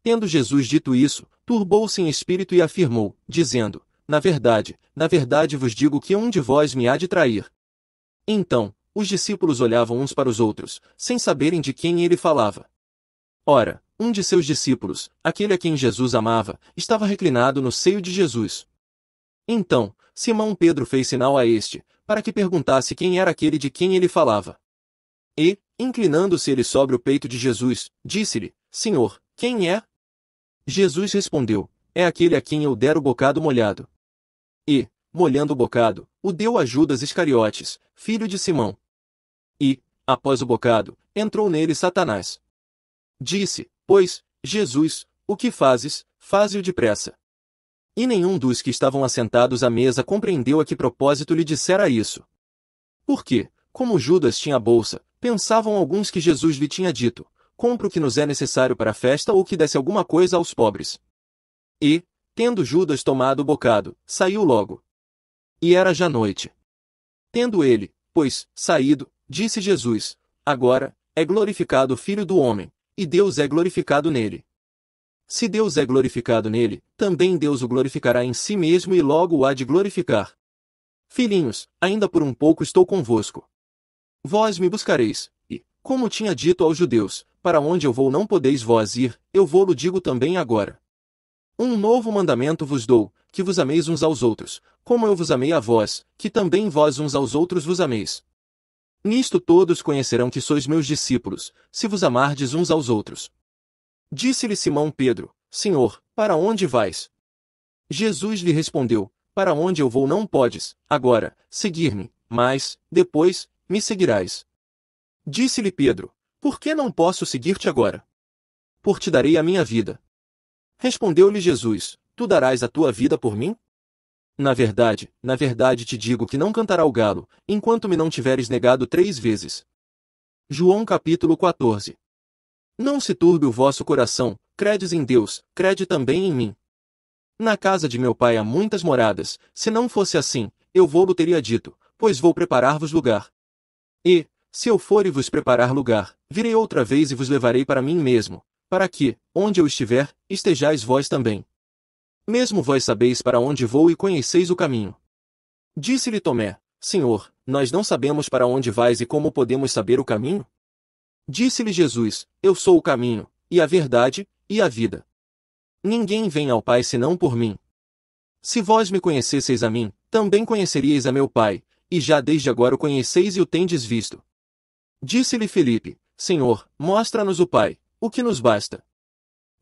Tendo Jesus dito isso, turbou-se em espírito e afirmou, dizendo: na verdade vos digo que um de vós me há de trair. Então, os discípulos olhavam uns para os outros, sem saberem de quem ele falava. Ora, um de seus discípulos, aquele a quem Jesus amava, estava reclinado no seio de Jesus. Então, Simão Pedro fez sinal a este, para que perguntasse quem era aquele de quem ele falava. E, inclinando-se ele sobre o peito de Jesus, disse-lhe: Senhor, quem é? Jesus respondeu: é aquele a quem eu der o bocado molhado. E, molhando o bocado, o deu a Judas Iscariotes, filho de Simão. E, após o bocado, entrou nele Satanás. Disse, pois, Jesus: o que fazes, faze-o depressa. E nenhum dos que estavam assentados à mesa compreendeu a que propósito lhe dissera isso. Porque, como Judas tinha a bolsa, pensavam alguns que Jesus lhe tinha dito: compra o que nos é necessário para a festa ou que desse alguma coisa aos pobres. E, tendo Judas tomado o bocado, saiu logo. E era já noite. Tendo ele, pois, saído, disse Jesus: agora, é glorificado o Filho do Homem, e Deus é glorificado nele. Se Deus é glorificado nele, também Deus o glorificará em si mesmo e logo o há de glorificar. Filhinhos, ainda por um pouco estou convosco. Vós me buscareis, e, como tinha dito aos judeus, para onde eu vou não podeis vós ir, eu vou-lo digo também agora. Um novo mandamento vos dou, que vos ameis uns aos outros, como eu vos amei a vós, que também vós uns aos outros vos ameis. Nisto todos conhecerão que sois meus discípulos, se vos amardes uns aos outros. Disse-lhe Simão Pedro: Senhor, para onde vais? Jesus lhe respondeu: para onde eu vou não podes, agora, seguir-me, mas, depois, me seguirás. Disse-lhe Pedro: por que não posso seguir-te agora? Por te darei a minha vida. Respondeu-lhe Jesus: tu darás a tua vida por mim? Na verdade te digo que não cantará o galo, enquanto me não tiveres negado 3 vezes. João capítulo 14. Não se turbe o vosso coração, credes em Deus, crede também em mim. Na casa de meu pai há muitas moradas, se não fosse assim, eu vou-lo teria dito, pois vou preparar-vos lugar. E, se eu for e vos preparar lugar, virei outra vez e vos levarei para mim mesmo, para que, onde eu estiver, estejais vós também. Mesmo vós sabeis para onde vou e conheceis o caminho. Disse-lhe Tomé: Senhor, nós não sabemos para onde vais e como podemos saber o caminho? Disse-lhe Jesus: eu sou o caminho, e a verdade, e a vida. Ninguém vem ao Pai senão por mim. Se vós me conhecesseis a mim, também conheceríeis a meu Pai, e já desde agora o conheceis e o tendes visto. Disse-lhe Filipe: Senhor, mostra-nos o Pai, o que nos basta.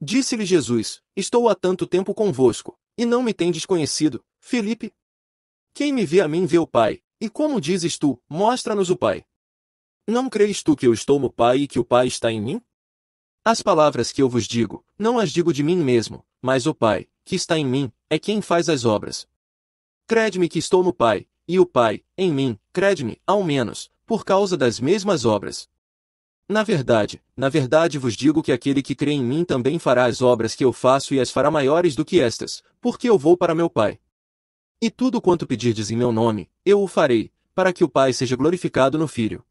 Disse-lhe Jesus: estou há tanto tempo convosco, e não me tendes conhecido, Filipe? Quem me vê a mim vê o Pai, e como dizes tu, mostra-nos o Pai? Não creis tu que eu estou no Pai e que o Pai está em mim? As palavras que eu vos digo, não as digo de mim mesmo, mas o Pai, que está em mim, é quem faz as obras. Crede-me que estou no Pai, e o Pai, em mim, crede-me, ao menos, por causa das mesmas obras. Na verdade vos digo que aquele que crê em mim também fará as obras que eu faço e as fará maiores do que estas, porque eu vou para meu Pai. E tudo quanto pedirdes em meu nome, eu o farei, para que o Pai seja glorificado no Filho.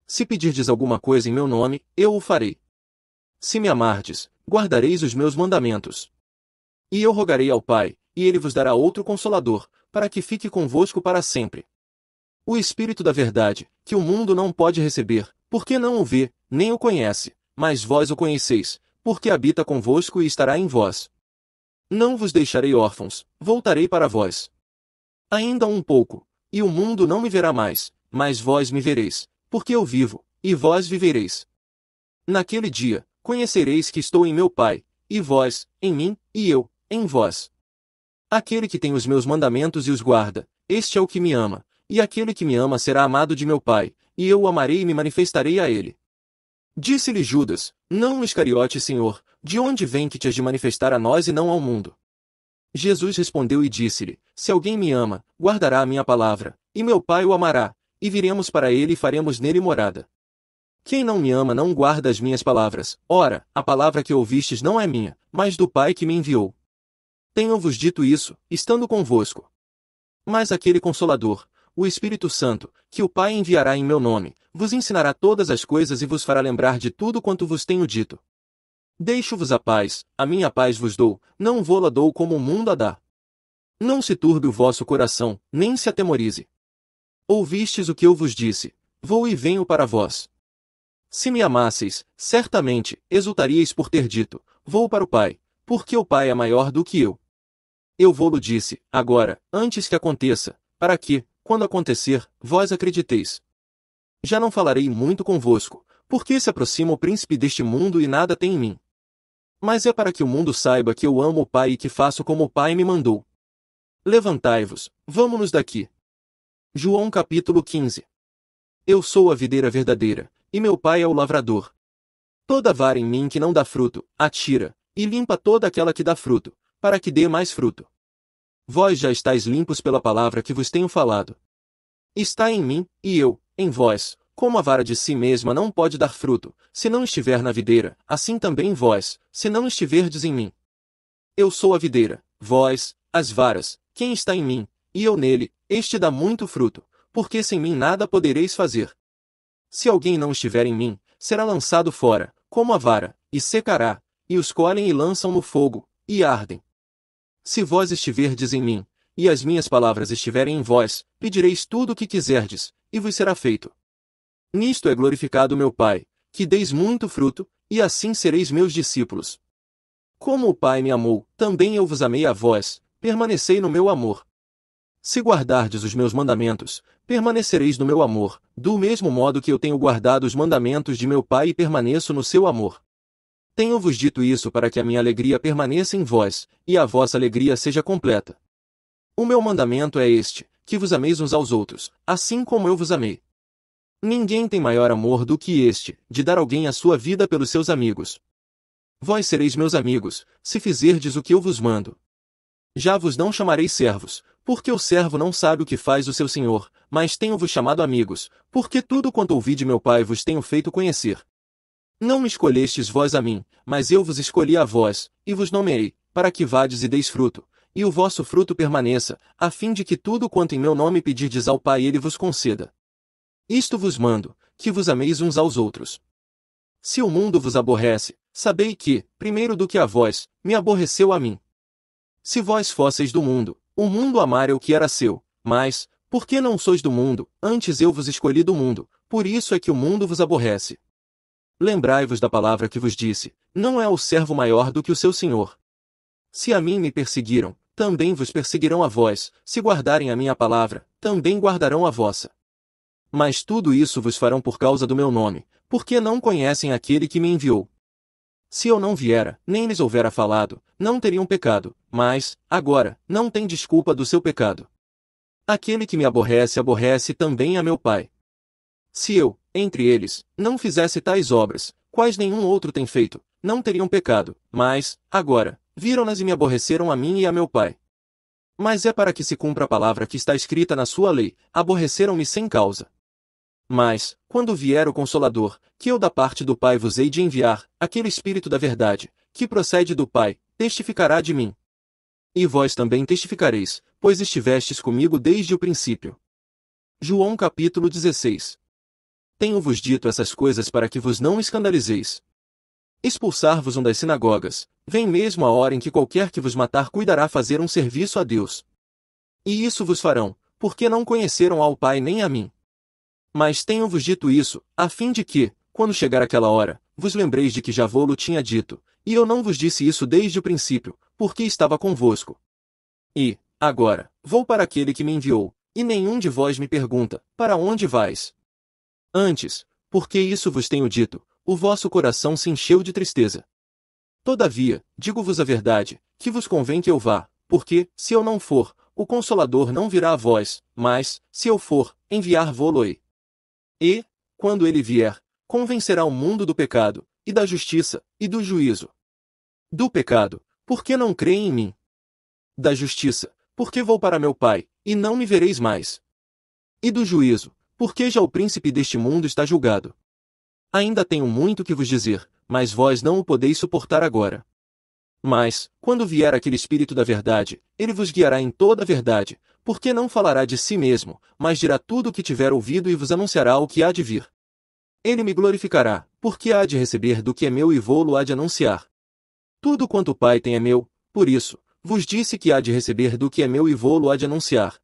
Se pedirdes alguma coisa em meu nome, eu o farei. Se me amardes, guardareis os meus mandamentos. E eu rogarei ao Pai, e ele vos dará outro Consolador, para que fique convosco para sempre. O Espírito da verdade, que o mundo não pode receber, porque não o vê, nem o conhece, mas vós o conheceis, porque habita convosco e estará em vós. Não vos deixarei órfãos, voltarei para vós. Ainda um pouco, e o mundo não me verá mais, mas vós me vereis, porque eu vivo, e vós vivereis. Naquele dia, conhecereis que estou em meu Pai, e vós, em mim, e eu, em vós. Aquele que tem os meus mandamentos e os guarda, este é o que me ama, e aquele que me ama será amado de meu Pai, e eu o amarei e me manifestarei a ele. Disse-lhe Judas, não Iscariote, Senhor, de onde vem que te has de manifestar a nós e não ao mundo? Jesus respondeu e disse-lhe, se alguém me ama, guardará a minha palavra, e meu Pai o amará, e viremos para ele e faremos nele morada. Quem não me ama não guarda as minhas palavras, ora, a palavra que ouvistes não é minha, mas do Pai que me enviou. Tenho-vos dito isso, estando convosco. Mas aquele Consolador, o Espírito Santo, que o Pai enviará em meu nome, vos ensinará todas as coisas e vos fará lembrar de tudo quanto vos tenho dito. Deixo-vos a paz, a minha paz vos dou, não vô-la dou como o mundo a dá. Não se turbe o vosso coração, nem se atemorize. Ouvistes o que eu vos disse, vou e venho para vós. Se me amasseis, certamente, exultaríeis por ter dito, vou para o Pai, porque o Pai é maior do que eu. Eu vô-lo disse, agora, antes que aconteça, para que, quando acontecer, vós acrediteis. Já não falarei muito convosco, porque se aproxima o príncipe deste mundo e nada tem em mim. Mas é para que o mundo saiba que eu amo o Pai e que faço como o Pai me mandou. Levantai-vos, vamo-nos daqui. João capítulo 15. Eu sou a videira verdadeira, e meu Pai é o lavrador. Toda vara em mim que não dá fruto, atira, e limpa toda aquela que dá fruto, para que dê mais fruto. Vós já estáis limpos pela palavra que vos tenho falado. Está em mim, e eu, em vós, como a vara de si mesma não pode dar fruto, se não estiver na videira, assim também vós, se não estiverdes em mim. Eu sou a videira, vós, as varas, quem está em mim, e eu nele, este dá muito fruto, porque sem mim nada podereis fazer. Se alguém não estiver em mim, será lançado fora, como a vara, e secará, e os colhem e lançam no fogo, e ardem. Se vós estiverdes em mim, e as minhas palavras estiverem em vós, pedireis tudo o que quiserdes, e vos será feito. Nisto é glorificado meu Pai, que deis muito fruto, e assim sereis meus discípulos. Como o Pai me amou, também eu vos amei a vós, permanecei no meu amor. Se guardardes os meus mandamentos, permanecereis no meu amor, do mesmo modo que eu tenho guardado os mandamentos de meu Pai e permaneço no seu amor. Tenho-vos dito isso para que a minha alegria permaneça em vós, e a vossa alegria seja completa. O meu mandamento é este, que vos ameis uns aos outros, assim como eu vos amei. Ninguém tem maior amor do que este, de dar alguém a sua vida pelos seus amigos. Vós sereis meus amigos, se fizerdes o que eu vos mando. Já vos não chamarei servos, porque o servo não sabe o que faz o seu senhor, mas tenho-vos chamado amigos, porque tudo quanto ouvi de meu Pai vos tenho feito conhecer. Não me escolhestes vós a mim, mas eu vos escolhi a vós, e vos nomeei, para que vades e deis fruto, e o vosso fruto permaneça, a fim de que tudo quanto em meu nome pedirdes ao Pai ele vos conceda. Isto vos mando, que vos ameis uns aos outros. Se o mundo vos aborrece, sabei que, primeiro do que a vós, me aborreceu a mim. Se vós fosseis do mundo, o mundo amara o que era seu, mas, porque não sois do mundo, antes eu vos escolhi do mundo, por isso é que o mundo vos aborrece. Lembrai-vos da palavra que vos disse, não é o servo maior do que o seu senhor. Se a mim me perseguiram, também vos perseguirão a vós, se guardarem a minha palavra, também guardarão a vossa. Mas tudo isso vos farão por causa do meu nome, porque não conhecem aquele que me enviou. Se eu não viera, nem lhes houvera falado, não teriam pecado, mas, agora, não tem desculpa do seu pecado. Aquele que me aborrece aborrece também a meu Pai. Se eu, entre eles, não fizesse tais obras, quais nenhum outro tem feito, não teriam pecado, mas, agora, viram-nas e me aborreceram a mim e a meu Pai. Mas é para que se cumpra a palavra que está escrita na sua lei, aborreceram-me sem causa. Mas, quando vier o Consolador, que eu da parte do Pai vos hei de enviar, aquele Espírito da verdade, que procede do Pai, testificará de mim. E vós também testificareis, pois estivestes comigo desde o princípio. João capítulo 16. Tenho-vos dito essas coisas para que vos não escandalizeis. Expulsar-vos das sinagogas, vem mesmo a hora em que qualquer que vos matar cuidará fazer um serviço a Deus. E isso vos farão, porque não conheceram ao Pai nem a mim. Mas tenho-vos dito isso, a fim de que, quando chegar aquela hora, vos lembreis de que já vô-lo tinha dito, e eu não vos disse isso desde o princípio, porque estava convosco. E, agora, vou para aquele que me enviou, e nenhum de vós me pergunta, para onde vais? Antes, porque isso vos tenho dito, o vosso coração se encheu de tristeza. Todavia, digo-vos a verdade, que vos convém que eu vá, porque, se eu não for, o Consolador não virá a vós, mas, se eu for, enviar-vô-lo-ei. E, quando ele vier, convencerá o mundo do pecado, e da justiça, e do juízo. Do pecado, porque não creem em mim. Da justiça, porque vou para meu Pai, e não me vereis mais. E do juízo, porque já o príncipe deste mundo está julgado. Ainda tenho muito que vos dizer, mas vós não o podeis suportar agora. Mas, quando vier aquele Espírito da verdade, ele vos guiará em toda a verdade, porque não falará de si mesmo, mas dirá tudo o que tiver ouvido e vos anunciará o que há de vir. Ele me glorificará, porque há de receber do que é meu e vô-lo há de anunciar. Tudo quanto o Pai tem é meu, por isso, vos disse que há de receber do que é meu e vô-lo há de anunciar.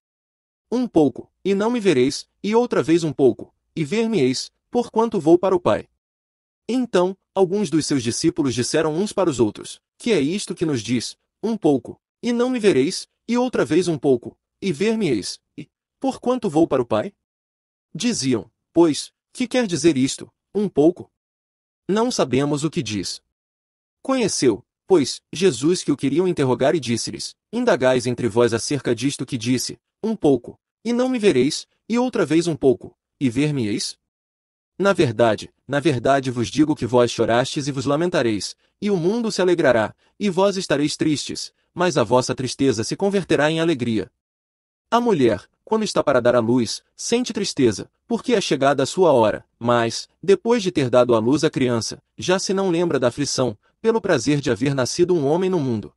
Um pouco, e não me vereis, e outra vez um pouco, e ver-me-eis, porquanto vou para o Pai. Então, alguns dos seus discípulos disseram uns para os outros, que é isto que nos diz, um pouco, e não me vereis, e outra vez um pouco, e ver-me-eis, e, porquanto vou para o Pai? Diziam, pois, que quer dizer isto, um pouco? Não sabemos o que diz. Conheceu, pois, Jesus que o queriam interrogar e disse-lhes, indagais entre vós acerca disto que disse, um pouco, e não me vereis, e outra vez um pouco, e ver-me-eis? Na verdade vos digo que vós chorastes e vos lamentareis, e o mundo se alegrará, e vós estareis tristes, mas a vossa tristeza se converterá em alegria. A mulher, quando está para dar à luz, sente tristeza, porque é chegada a sua hora, mas, depois de ter dado à luz a criança, já se não lembra da aflição, pelo prazer de haver nascido um homem no mundo.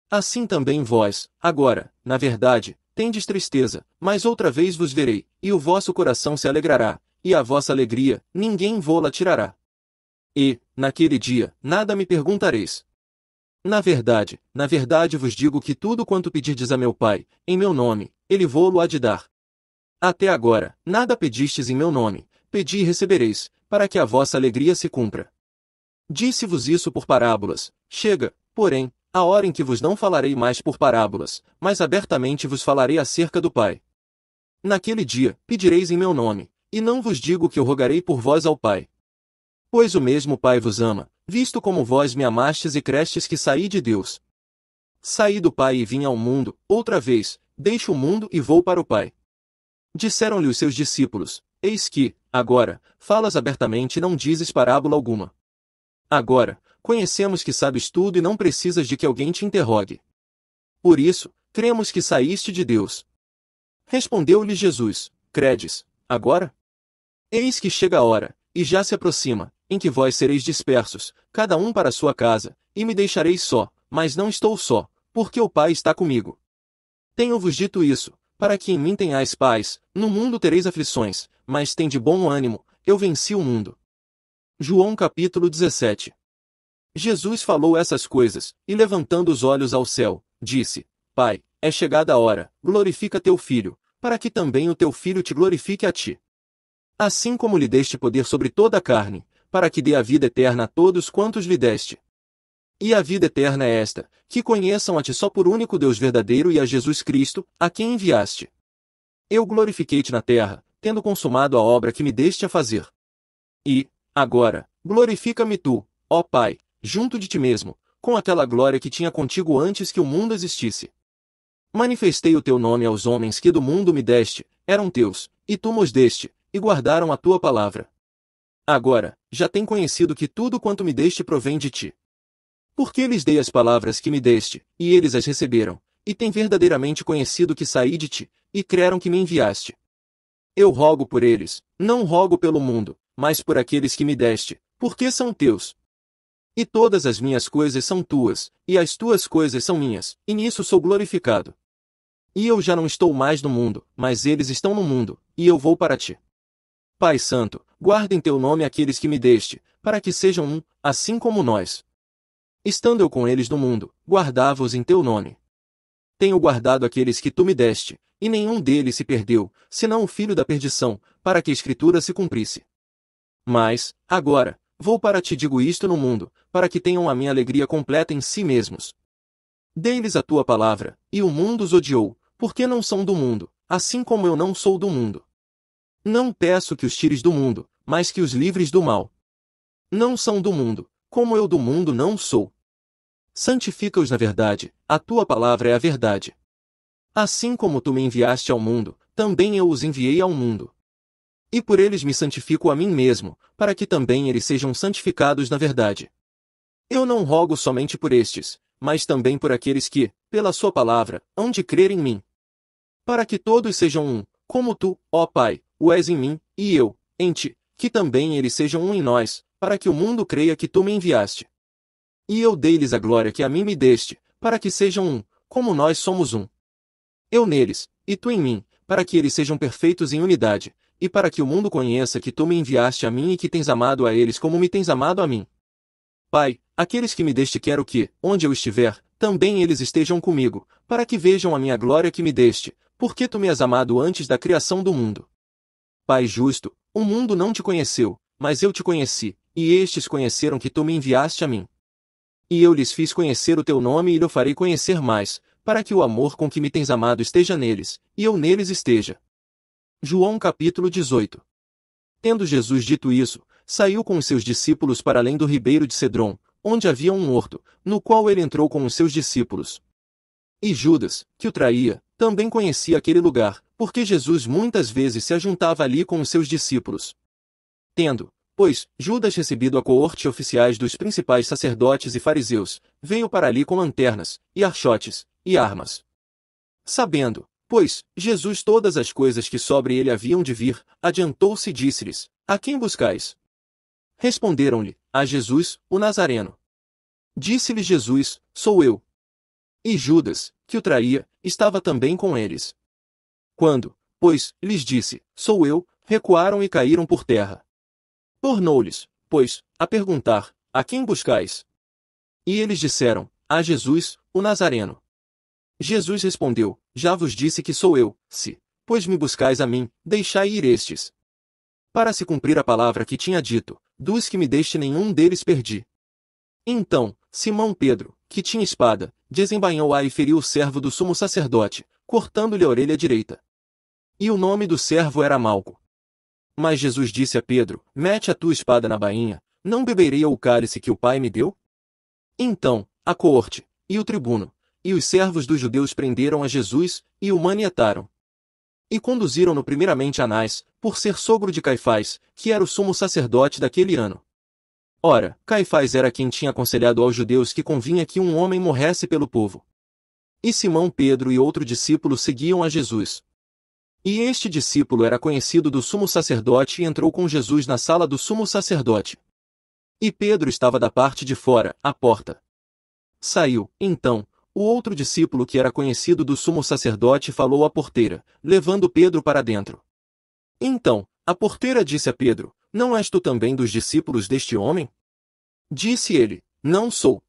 Assim também vós, agora, na verdade, tendes tristeza, mas outra vez vos verei, e o vosso coração se alegrará, e a vossa alegria, ninguém vô-la tirará. E, naquele dia, nada me perguntareis. Na verdade vos digo que tudo quanto pedirdes a meu Pai, em meu nome, ele vô-lo há de dar. Até agora, nada pedistes em meu nome, pedi e recebereis, para que a vossa alegria se cumpra. Disse-vos isso por parábolas, chega, porém, a hora em que vos não falarei mais por parábolas, mas abertamente vos falarei acerca do Pai. Naquele dia, pedireis em meu nome, e não vos digo que eu rogarei por vós ao Pai. Pois o mesmo Pai vos ama, visto como vós me amastes e crestes que saí de Deus. Saí do Pai e vim ao mundo, outra vez, deixo o mundo e vou para o Pai. Disseram-lhe os seus discípulos, eis que, agora, falas abertamente e não dizes parábola alguma. Agora, conhecemos que sabes tudo e não precisas de que alguém te interrogue. Por isso, cremos que saíste de Deus. Respondeu-lhe Jesus, credes, agora? Eis que chega a hora, e já se aproxima, em que vós sereis dispersos, cada um para a sua casa, e me deixareis só, mas não estou só, porque o Pai está comigo. Tenho-vos dito isso, para que em mim tenhais paz, no mundo tereis aflições, mas tende bom ânimo, eu venci o mundo. João capítulo 17. Jesus falou essas coisas, e levantando os olhos ao céu, disse, Pai, é chegada a hora, glorifica teu Filho, para que também o teu Filho te glorifique a ti. Assim como lhe deste poder sobre toda a carne, para que dê a vida eterna a todos quantos lhe deste. E a vida eterna é esta, que conheçam a ti só por único Deus verdadeiro e a Jesus Cristo, a quem enviaste. Eu glorifiquei-te na terra, tendo consumado a obra que me deste a fazer. E, agora, glorifica-me tu, ó Pai, junto de ti mesmo, com aquela glória que tinha contigo antes que o mundo existisse. Manifestei o teu nome aos homens que do mundo me deste, eram teus, e tu mos deste, e guardaram a tua palavra. Agora, já têm conhecido que tudo quanto me deste provém de ti. Porque lhes dei as palavras que me deste, e eles as receberam, e têm verdadeiramente conhecido que saí de ti, e creram que me enviaste. Eu rogo por eles, não rogo pelo mundo, mas por aqueles que me deste, porque são teus. E todas as minhas coisas são tuas, e as tuas coisas são minhas, e nisso sou glorificado. E eu já não estou mais no mundo, mas eles estão no mundo, e eu vou para ti. Pai Santo, guarda em teu nome aqueles que me deste, para que sejam um, assim como nós. Estando eu com eles no mundo, guardava-os em teu nome. Tenho guardado aqueles que tu me deste, e nenhum deles se perdeu, senão o filho da perdição, para que a Escritura se cumprisse. Mas, agora, vou para ti digo isto no mundo, para que tenham a minha alegria completa em si mesmos. Dei-lhes a tua palavra, e o mundo os odiou, porque não são do mundo, assim como eu não sou do mundo. Não peço que os tires do mundo, mas que os livres do mal. Não são do mundo, como eu do mundo não sou. Santifica-os na verdade, a tua palavra é a verdade. Assim como tu me enviaste ao mundo, também eu os enviei ao mundo. E por eles me santifico a mim mesmo, para que também eles sejam santificados na verdade. Eu não rogo somente por estes, mas também por aqueles que, pela sua palavra, hão de crer em mim. Para que todos sejam um, como tu, ó Pai, o és em mim, e eu, em ti, que também eles sejam um em nós, para que o mundo creia que tu me enviaste. E eu dei-lhes a glória que a mim me deste, para que sejam um, como nós somos um. Eu neles, e tu em mim, para que eles sejam perfeitos em unidade, e para que o mundo conheça que tu me enviaste a mim e que tens amado a eles como me tens amado a mim. Pai, aqueles que me deste quero que, onde eu estiver, também eles estejam comigo, para que vejam a minha glória que me deste, porque tu me has amado antes da criação do mundo. Pai justo, o mundo não te conheceu, mas eu te conheci, e estes conheceram que tu me enviaste a mim. E eu lhes fiz conhecer o teu nome e lhe farei conhecer mais, para que o amor com que me tens amado esteja neles, e eu neles esteja. João capítulo 18. Tendo Jesus dito isso, saiu com os seus discípulos para além do ribeiro de Cedron, onde havia um horto, no qual ele entrou com os seus discípulos. E Judas, que o traía, também conhecia aquele lugar, porque Jesus muitas vezes se ajuntava ali com os seus discípulos. Tendo, pois, Judas recebido a coorte oficiais dos principais sacerdotes e fariseus, veio para ali com lanternas, e archotes, e armas. Sabendo, pois, Jesus todas as coisas que sobre ele haviam de vir, adiantou-se e disse-lhes: A quem buscais? Responderam-lhe: A Jesus, o Nazareno. Disse-lhe Jesus: Sou eu. E Judas, que o traía, estava também com eles. Quando, pois, lhes disse: Sou eu, recuaram e caíram por terra. Tornou-lhes, pois, a perguntar: A quem buscais? E eles disseram: A Jesus, o Nazareno. Jesus respondeu: Já vos disse que sou eu, se, pois me buscais a mim, deixai ir estes. Para se cumprir a palavra que tinha dito: Dos que me deste nenhum deles perdi. Então, Simão Pedro, que tinha espada, desembainhou-a e feriu o servo do sumo sacerdote, cortando-lhe a orelha direita. E o nome do servo era Malco. Mas Jesus disse a Pedro: Mete a tua espada na bainha, não beberei o cálice que o Pai me deu? Então, a coorte, e o tribuno, e os servos dos judeus prenderam a Jesus, e o maniataram. E conduziram-no primeiramente a Anás, por ser sogro de Caifás, que era o sumo sacerdote daquele ano. Ora, Caifás era quem tinha aconselhado aos judeus que convinha que um homem morresse pelo povo. E Simão Pedro e outro discípulo seguiam a Jesus. E este discípulo era conhecido do sumo sacerdote e entrou com Jesus na sala do sumo sacerdote. E Pedro estava da parte de fora, à porta. Saiu, então, o outro discípulo que era conhecido do sumo sacerdote falou à porteira, levando Pedro para dentro. Então, a porteira disse a Pedro: Não és tu também dos discípulos deste homem? Disse ele: Não sou.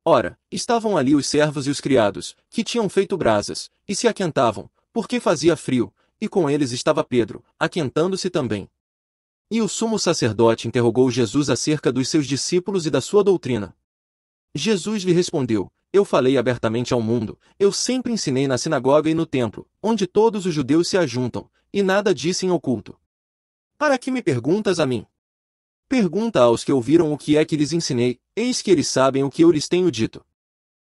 Ora, estavam ali os servos e os criados, que tinham feito brasas, e se aquentavam, porque fazia frio, e com eles estava Pedro, aquentando-se também. E o sumo sacerdote interrogou Jesus acerca dos seus discípulos e da sua doutrina. Jesus lhe respondeu: Eu falei abertamente ao mundo, eu sempre ensinei na sinagoga e no templo, onde todos os judeus se ajuntam, e nada disse em oculto. Para que me perguntas a mim? Pergunta aos que ouviram o que é que lhes ensinei, eis que eles sabem o que eu lhes tenho dito.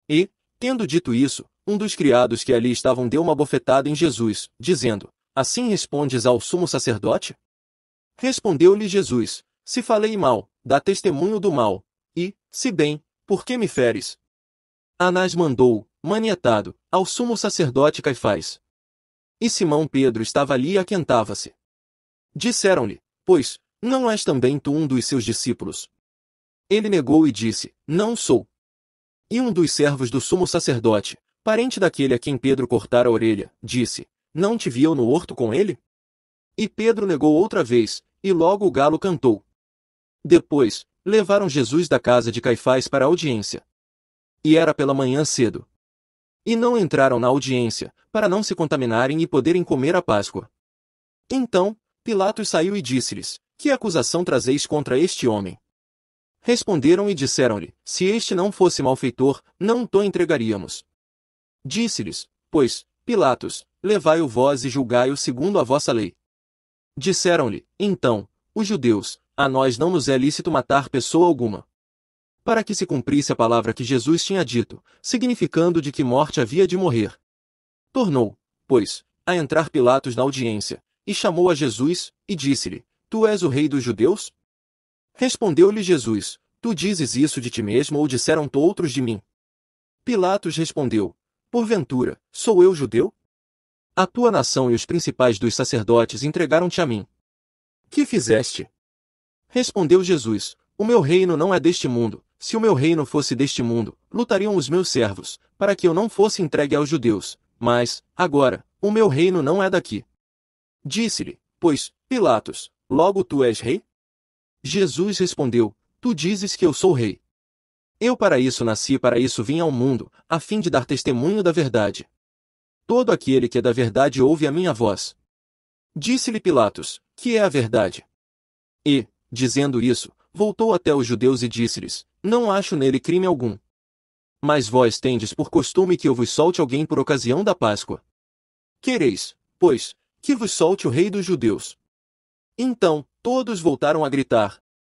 E, tendo dito isso, um dos criados que ali estavam deu uma bofetada em Jesus, dizendo: Assim respondes ao sumo sacerdote? Respondeu-lhe Jesus: Se falei mal, dá testemunho do mal, e, se bem, por que me feres? Anás mandou, maniatado, ao sumo sacerdote Caifás. E Simão Pedro estava ali e aquentava-se. Disseram-lhe: Pois, não és também tu um dos seus discípulos? Ele negou e disse: Não sou. E um dos servos do sumo sacerdote, parente daquele a quem Pedro cortara a orelha, disse: Não te vi eu no horto com ele? E Pedro negou outra vez, e logo o galo cantou. Depois, levaram Jesus da casa de Caifás para a audiência. E era pela manhã cedo. E não entraram na audiência, para não se contaminarem e poderem comer a Páscoa. Então, Pilatos saiu e disse-lhes: Que acusação trazeis contra este homem? Responderam e disseram-lhe: Se este não fosse malfeitor, não o entregaríamos. Disse-lhes, pois, Pilatos: Levai-o vós e julgai-o segundo a vossa lei. Disseram-lhe, então, os judeus: A nós não nos é lícito matar pessoa alguma. Para que se cumprisse a palavra que Jesus tinha dito, significando de que morte havia de morrer. Tornou, pois, a entrar Pilatos na audiência, e chamou a Jesus, e disse-lhe: Tu és o rei dos judeus? Respondeu-lhe Jesus: Tu dizes isso de ti mesmo ou disseram-te outros de mim? Pilatos respondeu: Porventura, sou eu judeu? A tua nação e os principais dos sacerdotes entregaram-te a mim. Que fizeste? Respondeu Jesus: O meu reino não é deste mundo. Se o meu reino fosse deste mundo, lutariam os meus servos, para que eu não fosse entregue aos judeus. Mas, agora, o meu reino não é daqui. Disse-lhe, pois, Pilatos: Logo tu és rei? Jesus respondeu: Tu dizes que eu sou rei. Eu para isso nasci e para isso vim ao mundo, a fim de dar testemunho da verdade. Todo aquele que é da verdade ouve a minha voz. Disse-lhe Pilatos: Que é a verdade? E, dizendo isso, voltou até os judeus e disse-lhes: Não acho nele crime algum. Mas vós tendes por costume que eu vos solte alguém por ocasião da Páscoa. Quereis, pois, que vos solte o rei dos judeus. Então, todos voltaram a gritar: